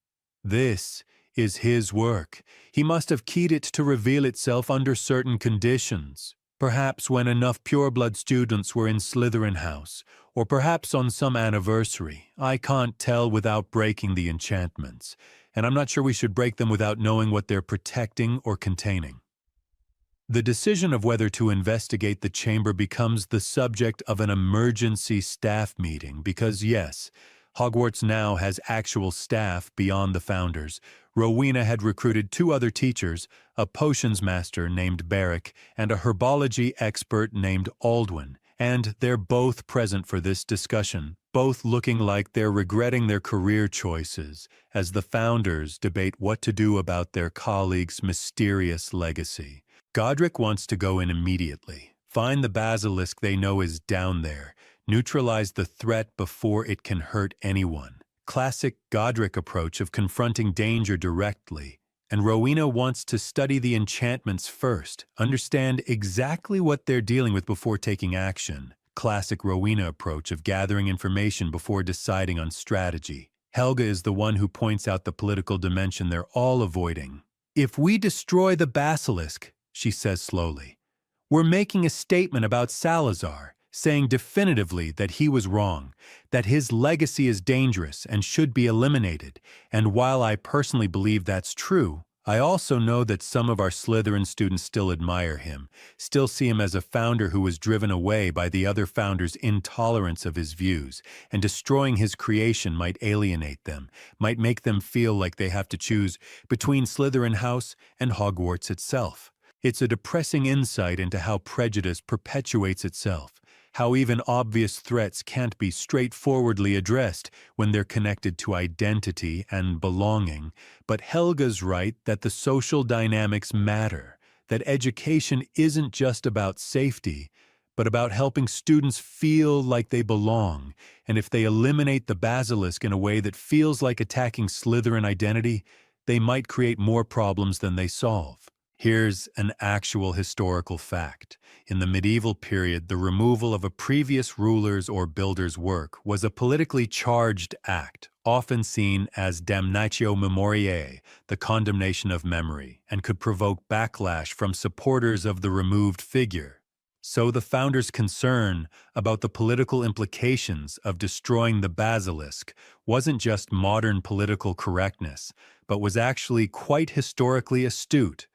"this is his work. He must have keyed it to reveal itself under certain conditions. Perhaps when enough pureblood students were in Slytherin House, or perhaps on some anniversary. I can't tell without breaking the enchantments, and I'm not sure we should break them without knowing what they're protecting or containing." The decision of whether to investigate the chamber becomes the subject of an emergency staff meeting because, yes, Hogwarts now has actual staff beyond the founders. Rowena had recruited 2 other teachers, a potions master named Barrick and a herbology expert named Aldwin, and they're both present for this discussion, both looking like they're regretting their career choices as the founders debate what to do about their colleague's mysterious legacy. Godric wants to go in immediately, find the basilisk they know is down there, neutralize the threat before it can hurt anyone. Classic Godric approach of confronting danger directly. And Rowena wants to study the enchantments first, understand exactly what they're dealing with before taking action. Classic Rowena approach of gathering information before deciding on strategy. Helga is the one who points out the political dimension they're all avoiding. "If we destroy the basilisk," she says slowly, "we're making a statement about Salazar, saying definitively that he was wrong, that his legacy is dangerous and should be eliminated. And while I personally believe that's true, I also know that some of our Slytherin students still admire him, still see him as a founder who was driven away by the other founders' intolerance of his views, and destroying his creation might alienate them, might make them feel like they have to choose between Slytherin House and Hogwarts itself." It's a depressing insight into how prejudice perpetuates itself, how even obvious threats can't be straightforwardly addressed when they're connected to identity and belonging. But Helga's right that the social dynamics matter, that education isn't just about safety, but about helping students feel like they belong. And if they eliminate the basilisk in a way that feels like attacking Slytherin identity, they might create more problems than they solve. Here's an actual historical fact. In the medieval period, the removal of a previous ruler's or builder's work was a politically charged act, often seen as damnatio memoriae, the condemnation of memory, and could provoke backlash from supporters of the removed figure. So the founders' concern about the political implications of destroying the basilisk wasn't just modern political correctness, but was actually quite historically astute.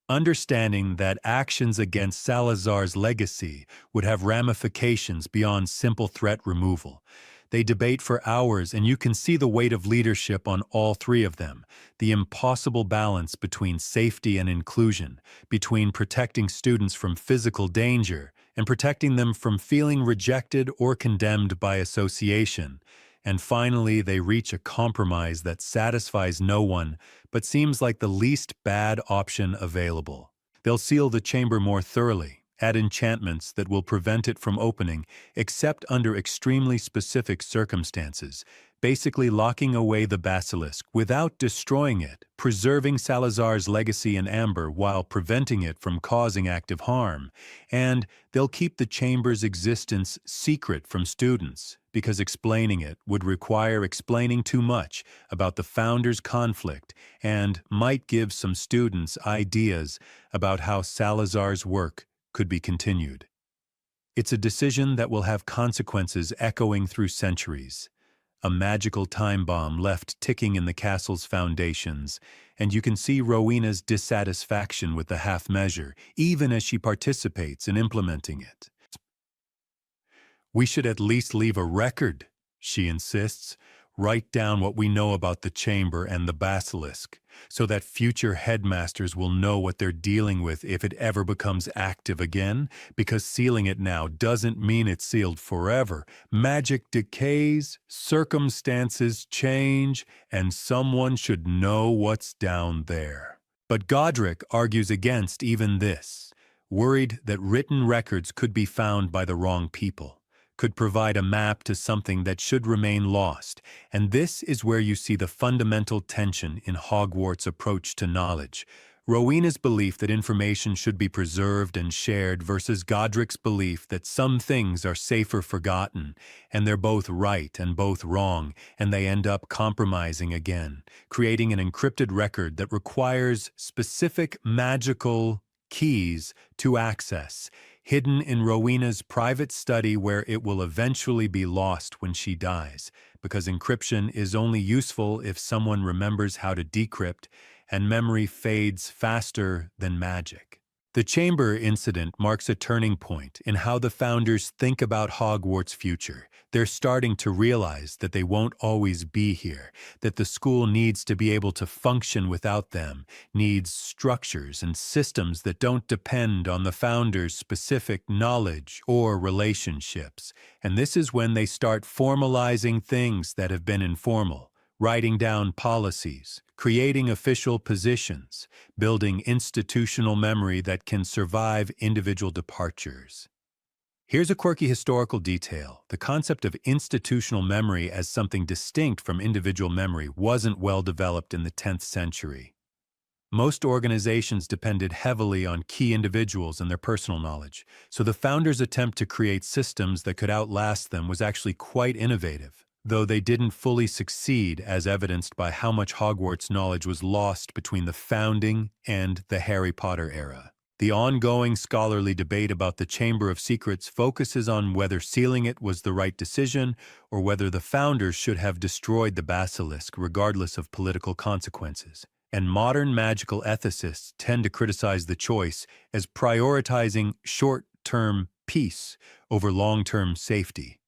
Understanding that actions against Salazar's legacy would have ramifications beyond simple threat removal. They debate for hours, and you can see the weight of leadership on all 3 of them, the impossible balance between safety and inclusion, between protecting students from physical danger and protecting them from feeling rejected or condemned by association. And finally, they reach a compromise that satisfies no one, but seems like the least bad option available. They'll seal the chamber more thoroughly, add enchantments that will prevent it from opening, except under extremely specific circumstances, basically locking away the basilisk without destroying it, preserving Salazar's legacy in amber while preventing it from causing active harm. And they'll keep the chamber's existence secret from students, because explaining it would require explaining too much about the founders' conflict and might give some students ideas about how Salazar's work could be continued. It's a decision that will have consequences echoing through centuries. A magical time bomb left ticking in the castle's foundations, and you can see Rowena's dissatisfaction with the half-measure, even as she participates in implementing it. "We should at least leave a record," she insists. write down what we know about the chamber and the basilisk, so that future headmasters will know what they're dealing with if it ever becomes active again, because sealing it now doesn't mean it's sealed forever. Magic decays, circumstances change, and someone should know what's down there. But Godric argues against even this, worried that written records could be found by the wrong people, could provide a map to something that should remain lost, and this is where you see the fundamental tension in Hogwarts' approach to knowledge. Rowena's belief that information should be preserved and shared versus Godric's belief that some things are safer forgotten, and they're both right and both wrong, and they end up compromising again, creating an encrypted record that requires specific magical keys to access, hidden in Rowena's private study where it will eventually be lost when she dies, because encryption is only useful if someone remembers how to decrypt, and memory fades faster than magic. The chamber incident marks a turning point in how the founders think about Hogwarts' future. They're starting to realize that they won't always be here, that the school needs to be able to function without them, needs structures and systems that don't depend on the founders' specific knowledge or relationships. And this is when they start formalizing things that have been informal, writing down policies, creating official positions, building institutional memory that can survive individual departures. Here's a quirky historical detail. The concept of institutional memory as something distinct from individual memory wasn't well developed in the 10th century. Most organizations depended heavily on key individuals and their personal knowledge, so the founders' attempt to create systems that could outlast them was actually quite innovative, though they didn't fully succeed, as evidenced by how much Hogwarts knowledge was lost between the founding and the Harry Potter era. The ongoing scholarly debate about the Chamber of Secrets focuses on whether sealing it was the right decision or whether the founders should have destroyed the basilisk regardless of political consequences. And modern magical ethicists tend to criticize the choice as prioritizing short-term peace over long-term safety.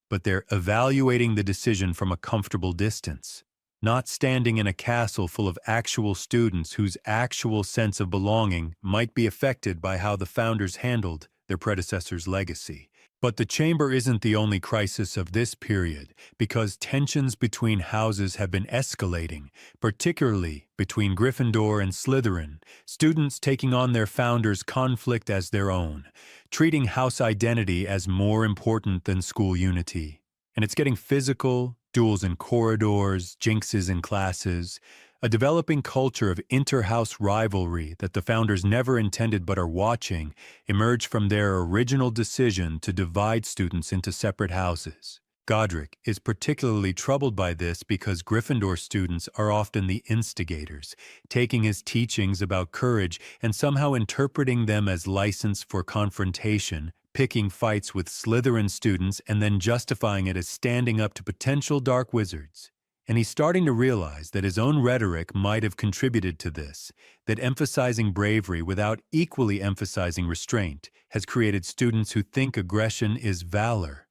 But they're evaluating the decision from a comfortable distance, not standing in a castle full of actual students whose actual sense of belonging might be affected by how the founders handled their predecessors' legacy. But the chamber isn't the only crisis of this period, because tensions between houses have been escalating, particularly between Gryffindor and Slytherin, students taking on their founders' conflict as their own, treating house identity as more important than school unity. And it's getting physical, duels in corridors, jinxes in classes, a developing culture of inter-house rivalry that the founders never intended but are watching emerge from their original decision to divide students into separate houses. Godric is particularly troubled by this because Gryffindor students are often the instigators, taking his teachings about courage and somehow interpreting them as license for confrontation, picking fights with Slytherin students and then justifying it as standing up to potential dark wizards. And he's starting to realize that his own rhetoric might have contributed to this, that emphasizing bravery without equally emphasizing restraint has created students who think aggression is valor.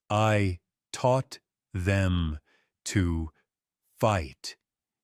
I taught them to fight,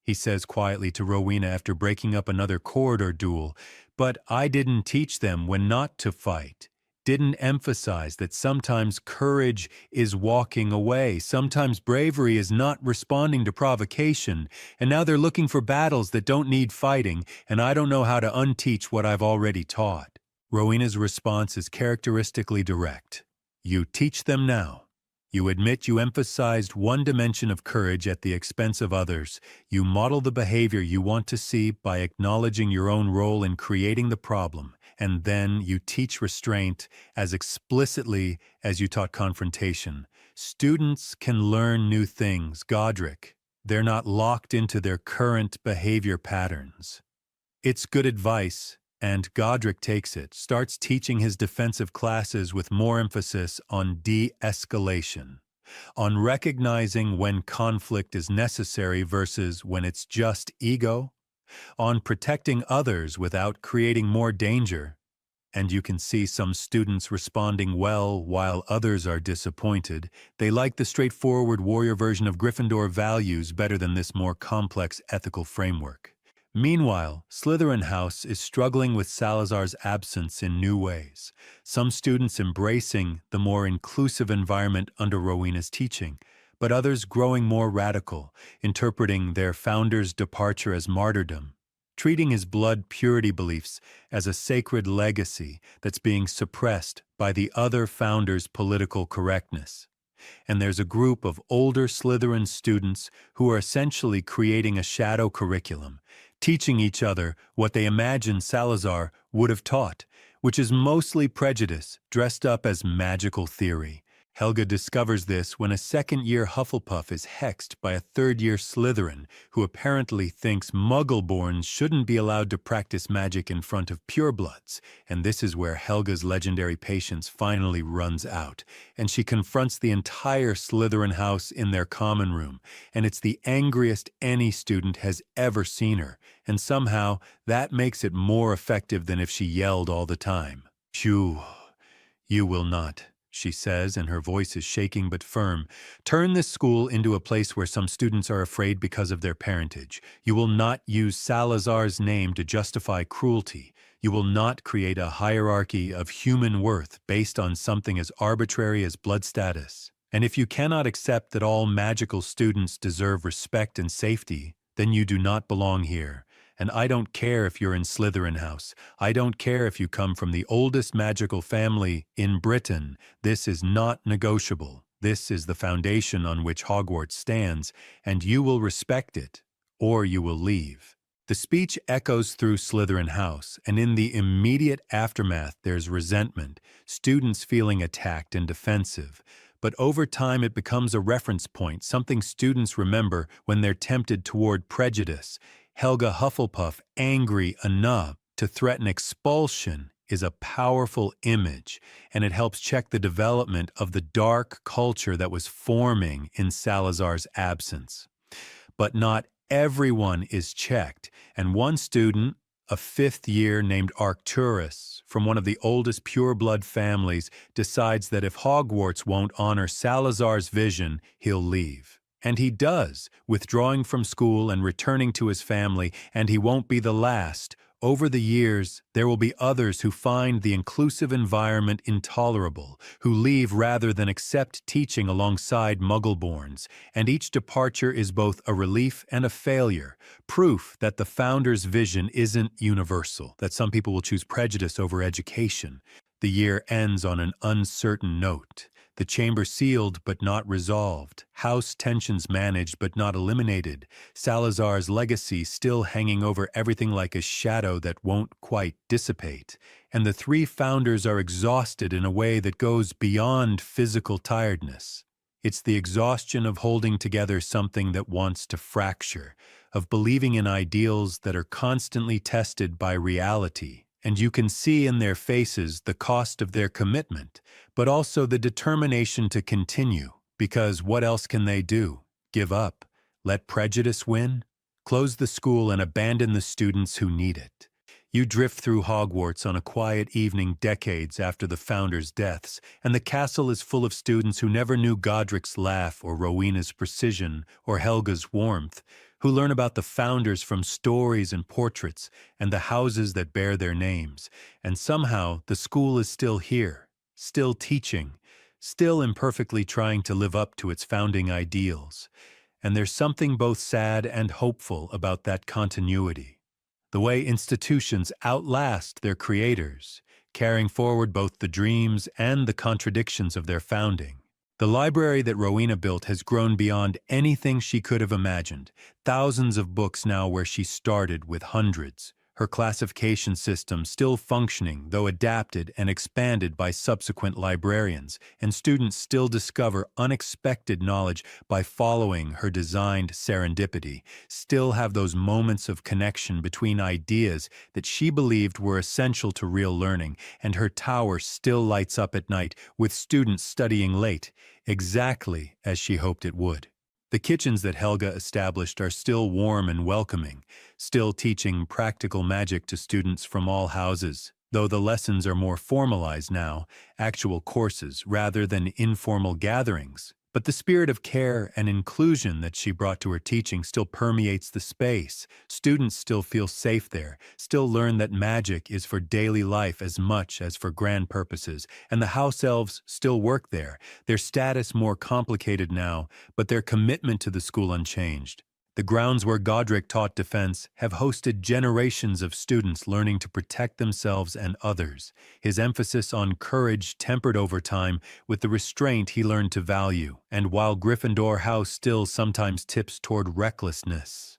he says quietly to Rowena after breaking up another corridor duel, but I didn't teach them when not to fight. Didn't emphasize that sometimes courage is walking away, sometimes bravery is not responding to provocation, and now they're looking for battles that don't need fighting, and I don't know how to unteach what I've already taught. Rowena's response is characteristically direct. You teach them now. You admit you emphasized one dimension of courage at the expense of others. You model the behavior you want to see by acknowledging your own role in creating the problem. And then you teach restraint as explicitly as you taught confrontation. Students can learn new things, Godric. They're not locked into their current behavior patterns. It's good advice, and Godric takes it, starts teaching his defensive classes with more emphasis on de-escalation, on recognizing when conflict is necessary versus when it's just ego, on protecting others without creating more danger, and you can see some students responding well while others are disappointed. They like the straightforward warrior version of Gryffindor values better than this more complex ethical framework. Meanwhile, Slytherin House is struggling with Salazar's absence in new ways. Some students embracing the more inclusive environment under Rowena's teaching, but others growing more radical, interpreting their founder's departure as martyrdom, treating his blood purity beliefs as a sacred legacy that's being suppressed by the other founder's political correctness. And there's a group of older Slytherin students who are essentially creating a shadow curriculum, teaching each other what they imagine Salazar would have taught, which is mostly prejudice dressed up as magical theory. Helga discovers this when a second-year Hufflepuff is hexed by a third-year Slytherin who apparently thinks Muggle-borns shouldn't be allowed to practice magic in front of purebloods, and this is where Helga's legendary patience finally runs out, and she confronts the entire Slytherin house in their common room, and it's the angriest any student has ever seen her, and somehow that makes it more effective than if she yelled all the time. "Phew, you will not," she says, and her voice is shaking but firm. "Turn this school into a place where some students are afraid because of their parentage. You will not use Salazar's name to justify cruelty. You will not create a hierarchy of human worth based on something as arbitrary as blood status. And if you cannot accept that all magical students deserve respect and safety, then you do not belong here. And I don't care if you're in Slytherin House. I don't care if you come from the oldest magical family in Britain. This is not negotiable. This is the foundation on which Hogwarts stands, and you will respect it, or you will leave." The speech echoes through Slytherin House, and in the immediate aftermath there's resentment, students feeling attacked and defensive. But over time it becomes a reference point, something students remember when they're tempted toward prejudice. Helga Hufflepuff, angry enough to threaten expulsion, is a powerful image, and it helps check the development of the dark culture that was forming in Salazar's absence. But not everyone is checked, and one student, a fifth year named Arcturus, from one of the oldest pureblood families, decides that if Hogwarts won't honor Salazar's vision, he'll leave. And he does, withdrawing from school and returning to his family, and he won't be the last. Over the years, there will be others who find the inclusive environment intolerable, who leave rather than accept teaching alongside Muggle-borns, and each departure is both a relief and a failure, proof that the founder's vision isn't universal, that some people will choose prejudice over education. The year ends on an uncertain note. The chamber sealed but not resolved, house tensions managed but not eliminated, Salazar's legacy still hanging over everything like a shadow that won't quite dissipate, and the three founders are exhausted in a way that goes beyond physical tiredness. It's the exhaustion of holding together something that wants to fracture, of believing in ideals that are constantly tested by reality. And you can see in their faces the cost of their commitment, but also the determination to continue, because what else can they do? Give up? Let prejudice win? Close the school and abandon the students who need it? You drift through Hogwarts on a quiet evening decades after the founders' deaths, and the castle is full of students who never knew Godric's laugh or Rowena's precision or Helga's warmth, who learn about the founders from stories and portraits and the houses that bear their names. And somehow the school is still here, still teaching, still imperfectly trying to live up to its founding ideals. And there's something both sad and hopeful about that continuity. The way institutions outlast their creators, carrying forward both the dreams and the contradictions of their founding. The library that Rowena built has grown beyond anything she could have imagined. Thousands of books now where she started with hundreds. Her classification system still functioning, though adapted and expanded by subsequent librarians, and students still discover unexpected knowledge by following her designed serendipity, still have those moments of connection between ideas that she believed were essential to real learning, and her tower still lights up at night with students studying late, exactly as she hoped it would. The kitchens that Helga established are still warm and welcoming, still teaching practical magic to students from all houses. though the lessons are more formalized now, actual courses rather than informal gatherings. But the spirit of care and inclusion that she brought to her teaching still permeates the space. Students still feel safe there, still learn that magic is for daily life as much as for grand purposes, and the house elves still work there, their status more complicated now, but their commitment to the school unchanged. The grounds where Godric taught defense have hosted generations of students learning to protect themselves and others. His emphasis on courage tempered over time with the restraint he learned to value, and while Gryffindor House still sometimes tips toward recklessness.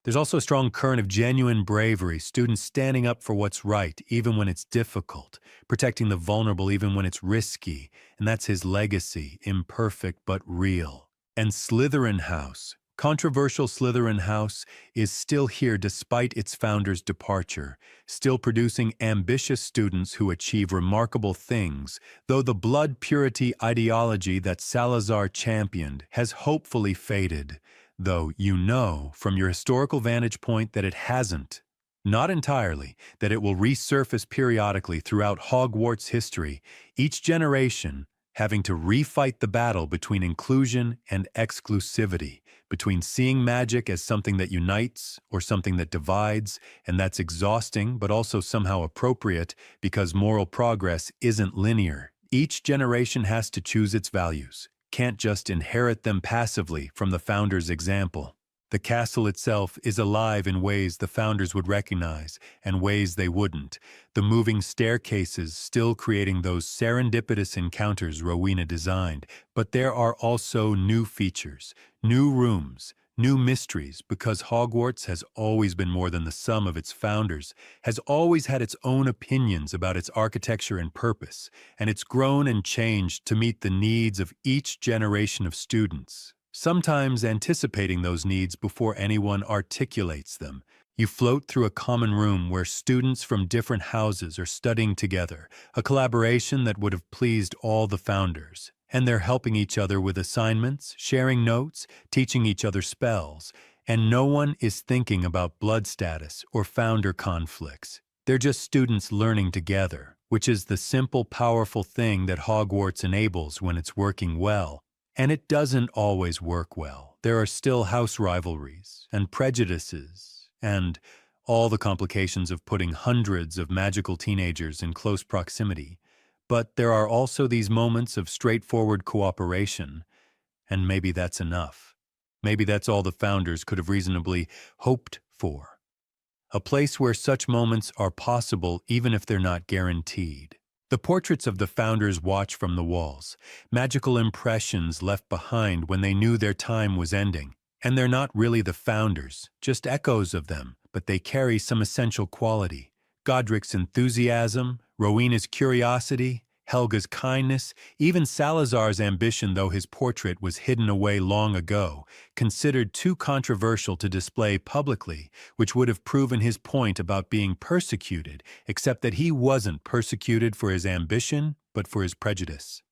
There's also a strong current of genuine bravery, students standing up for what's right even when it's difficult, protecting the vulnerable even when it's risky, and that's his legacy, imperfect but real. And Slytherin House, controversial Slytherin House, is still here despite its founder's departure, still producing ambitious students who achieve remarkable things, though the blood purity ideology that Salazar championed has hopefully faded, though you know from your historical vantage point that it hasn't. Not entirely, that it will resurface periodically throughout Hogwarts history, each generation having to refight the battle between inclusion and exclusivity, between seeing magic as something that unites or something that divides, and that's exhausting but also somehow appropriate because moral progress isn't linear. Each generation has to choose its values, can't just inherit them passively from the founder's example. The castle itself is alive in ways the founders would recognize and ways they wouldn't, the moving staircases still creating those serendipitous encounters Rowena designed. But there are also new features, new rooms, new mysteries, because Hogwarts has always been more than the sum of its founders, has always had its own opinions about its architecture and purpose, and it's grown and changed to meet the needs of each generation of students, sometimes anticipating those needs before anyone articulates them. You float through a common room where students from different houses are studying together, a collaboration that would have pleased all the founders. And they're helping each other with assignments, sharing notes, teaching each other spells, and no one is thinking about blood status or founder conflicts. They're just students learning together, which is the simple, powerful thing that Hogwarts enables when it's working well. And it doesn't always work well. There are still house rivalries and prejudices and all the complications of putting hundreds of magical teenagers in close proximity. But there are also these moments of straightforward cooperation, and maybe that's enough. Maybe that's all the founders could have reasonably hoped for. A place where such moments are possible even if they're not guaranteed. The portraits of the founders watch from the walls, magical impressions left behind when they knew their time was ending. And they're not really the founders, just echoes of them, but they carry some essential quality. Godric's enthusiasm, Rowena's curiosity, Helga's kindness, even Salazar's ambition, though his portrait was hidden away long ago, considered too controversial to display publicly, which would have proven his point about being persecuted, except that he wasn't persecuted for his ambition, but for his prejudice.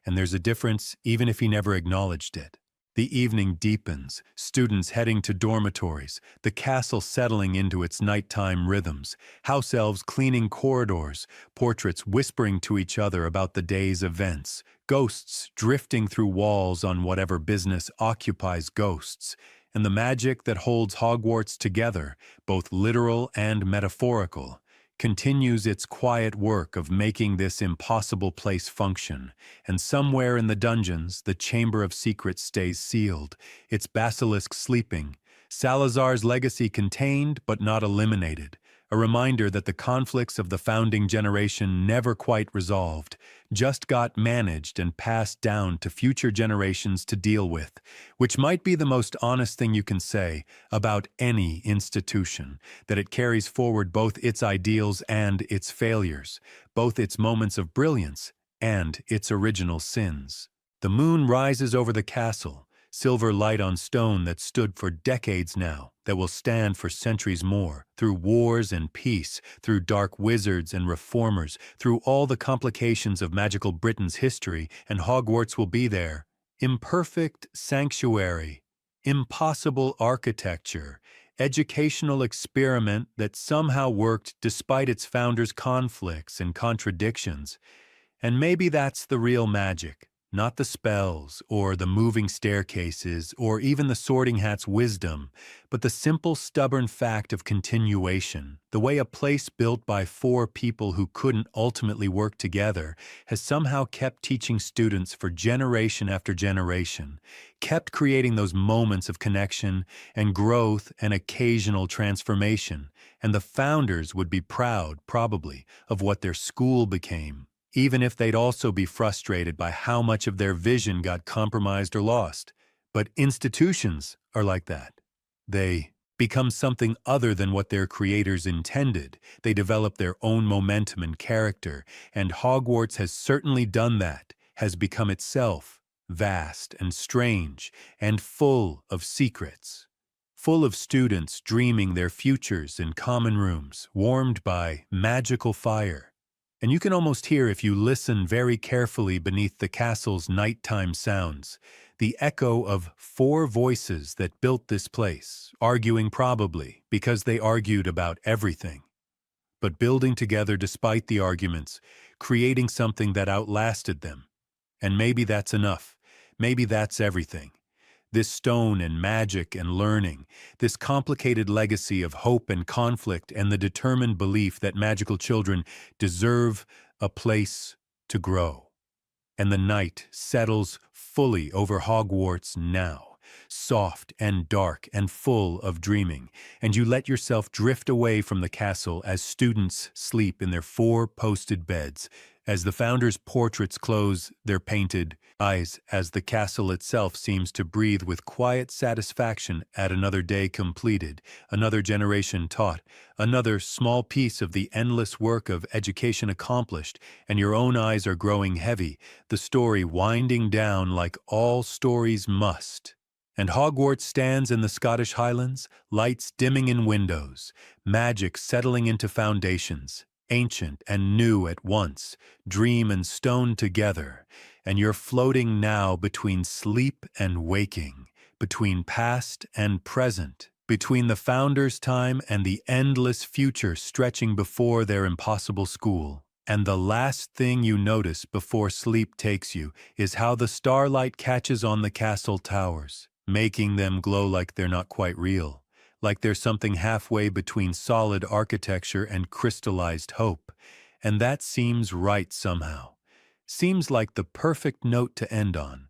And there's a difference even if he never acknowledged it. The evening deepens, students heading to dormitories, the castle settling into its nighttime rhythms, house elves cleaning corridors, portraits whispering to each other about the day's events, ghosts drifting through walls on whatever business occupies ghosts, and the magic that holds Hogwarts together, both literal and metaphorical, continues its quiet work of making this impossible place function, and somewhere in the dungeons the Chamber of Secrets stays sealed, its basilisk sleeping, Salazar's legacy contained but not eliminated, a reminder that the conflicts of the founding generation never quite resolved, just got managed and passed down to future generations to deal with, which might be the most honest thing you can say about any institution, that it carries forward both its ideals and its failures, both its moments of brilliance and its original sins. The moon rises over the castle, silver light on stone that stood for decades now, that will stand for centuries more, through wars and peace, through dark wizards and reformers, through all the complications of magical Britain's history, and Hogwarts will be there. Imperfect sanctuary, impossible architecture, educational experiment that somehow worked despite its founders' conflicts and contradictions. And maybe that's the real magic, not the spells or the moving staircases or even the Sorting Hat's wisdom, but the simple, stubborn fact of continuation, the way a place built by four people who couldn't ultimately work together has somehow kept teaching students for generation after generation, kept creating those moments of connection and growth and occasional transformation, and the founders would be proud, probably, of what their school became, even if they'd also be frustrated by how much of their vision got compromised or lost. But institutions are like that. They become something other than what their creators intended. They develop their own momentum and character, and Hogwarts has certainly done that, has become itself vast and strange and full of secrets. Full of students dreaming their futures in common rooms, warmed by magical fire. And you can almost hear, if you listen very carefully beneath the castle's nighttime sounds, the echo of four voices that built this place, arguing probably because they argued about everything, but building together despite the arguments, creating something that outlasted them. And maybe that's enough. Maybe that's everything. This stone and magic and learning, this complicated legacy of hope and conflict and the determined belief that magical children deserve a place to grow. And the night settles fully over Hogwarts now, soft and dark and full of dreaming, and you let yourself drift away from the castle as students sleep in their four-posted beds, as the founders' portraits close their painted eyes, as the castle itself seems to breathe with quiet satisfaction at another day completed, another generation taught, another small piece of the endless work of education accomplished, and your own eyes are growing heavy, the story winding down like all stories must. And Hogwarts stands in the Scottish Highlands, lights dimming in windows, magic settling into foundations, ancient and new at once, dream and stone together, and you're floating now between sleep and waking, between past and present, between the founders' time and the endless future stretching before their impossible school. And the last thing you notice before sleep takes you is how the starlight catches on the castle towers, making them glow like they're not quite real, like there's something halfway between solid architecture and crystallized hope. And that seems right somehow. Seems like the perfect note to end on.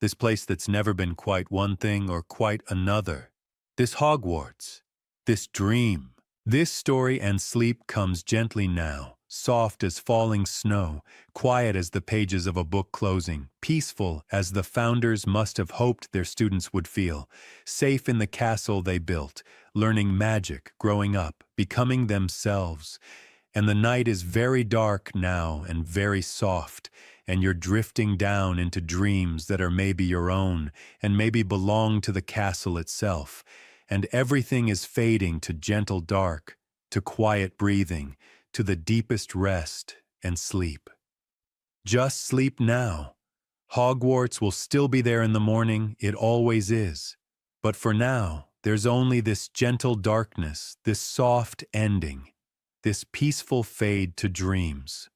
This place that's never been quite one thing or quite another. This Hogwarts. This dream. This story and sleep comes gently now, soft as falling snow, quiet as the pages of a book closing, peaceful as the founders must have hoped their students would feel, safe in the castle they built, learning magic, growing up, becoming themselves. And the night is very dark now and very soft, and you're drifting down into dreams that are maybe your own and maybe belong to the castle itself, and everything is fading to gentle dark, to quiet breathing, to the deepest rest and sleep. Just sleep now. Hogwarts will still be there in the morning, it always is. But for now, there's only this gentle darkness, this soft ending, this peaceful fade to dreams.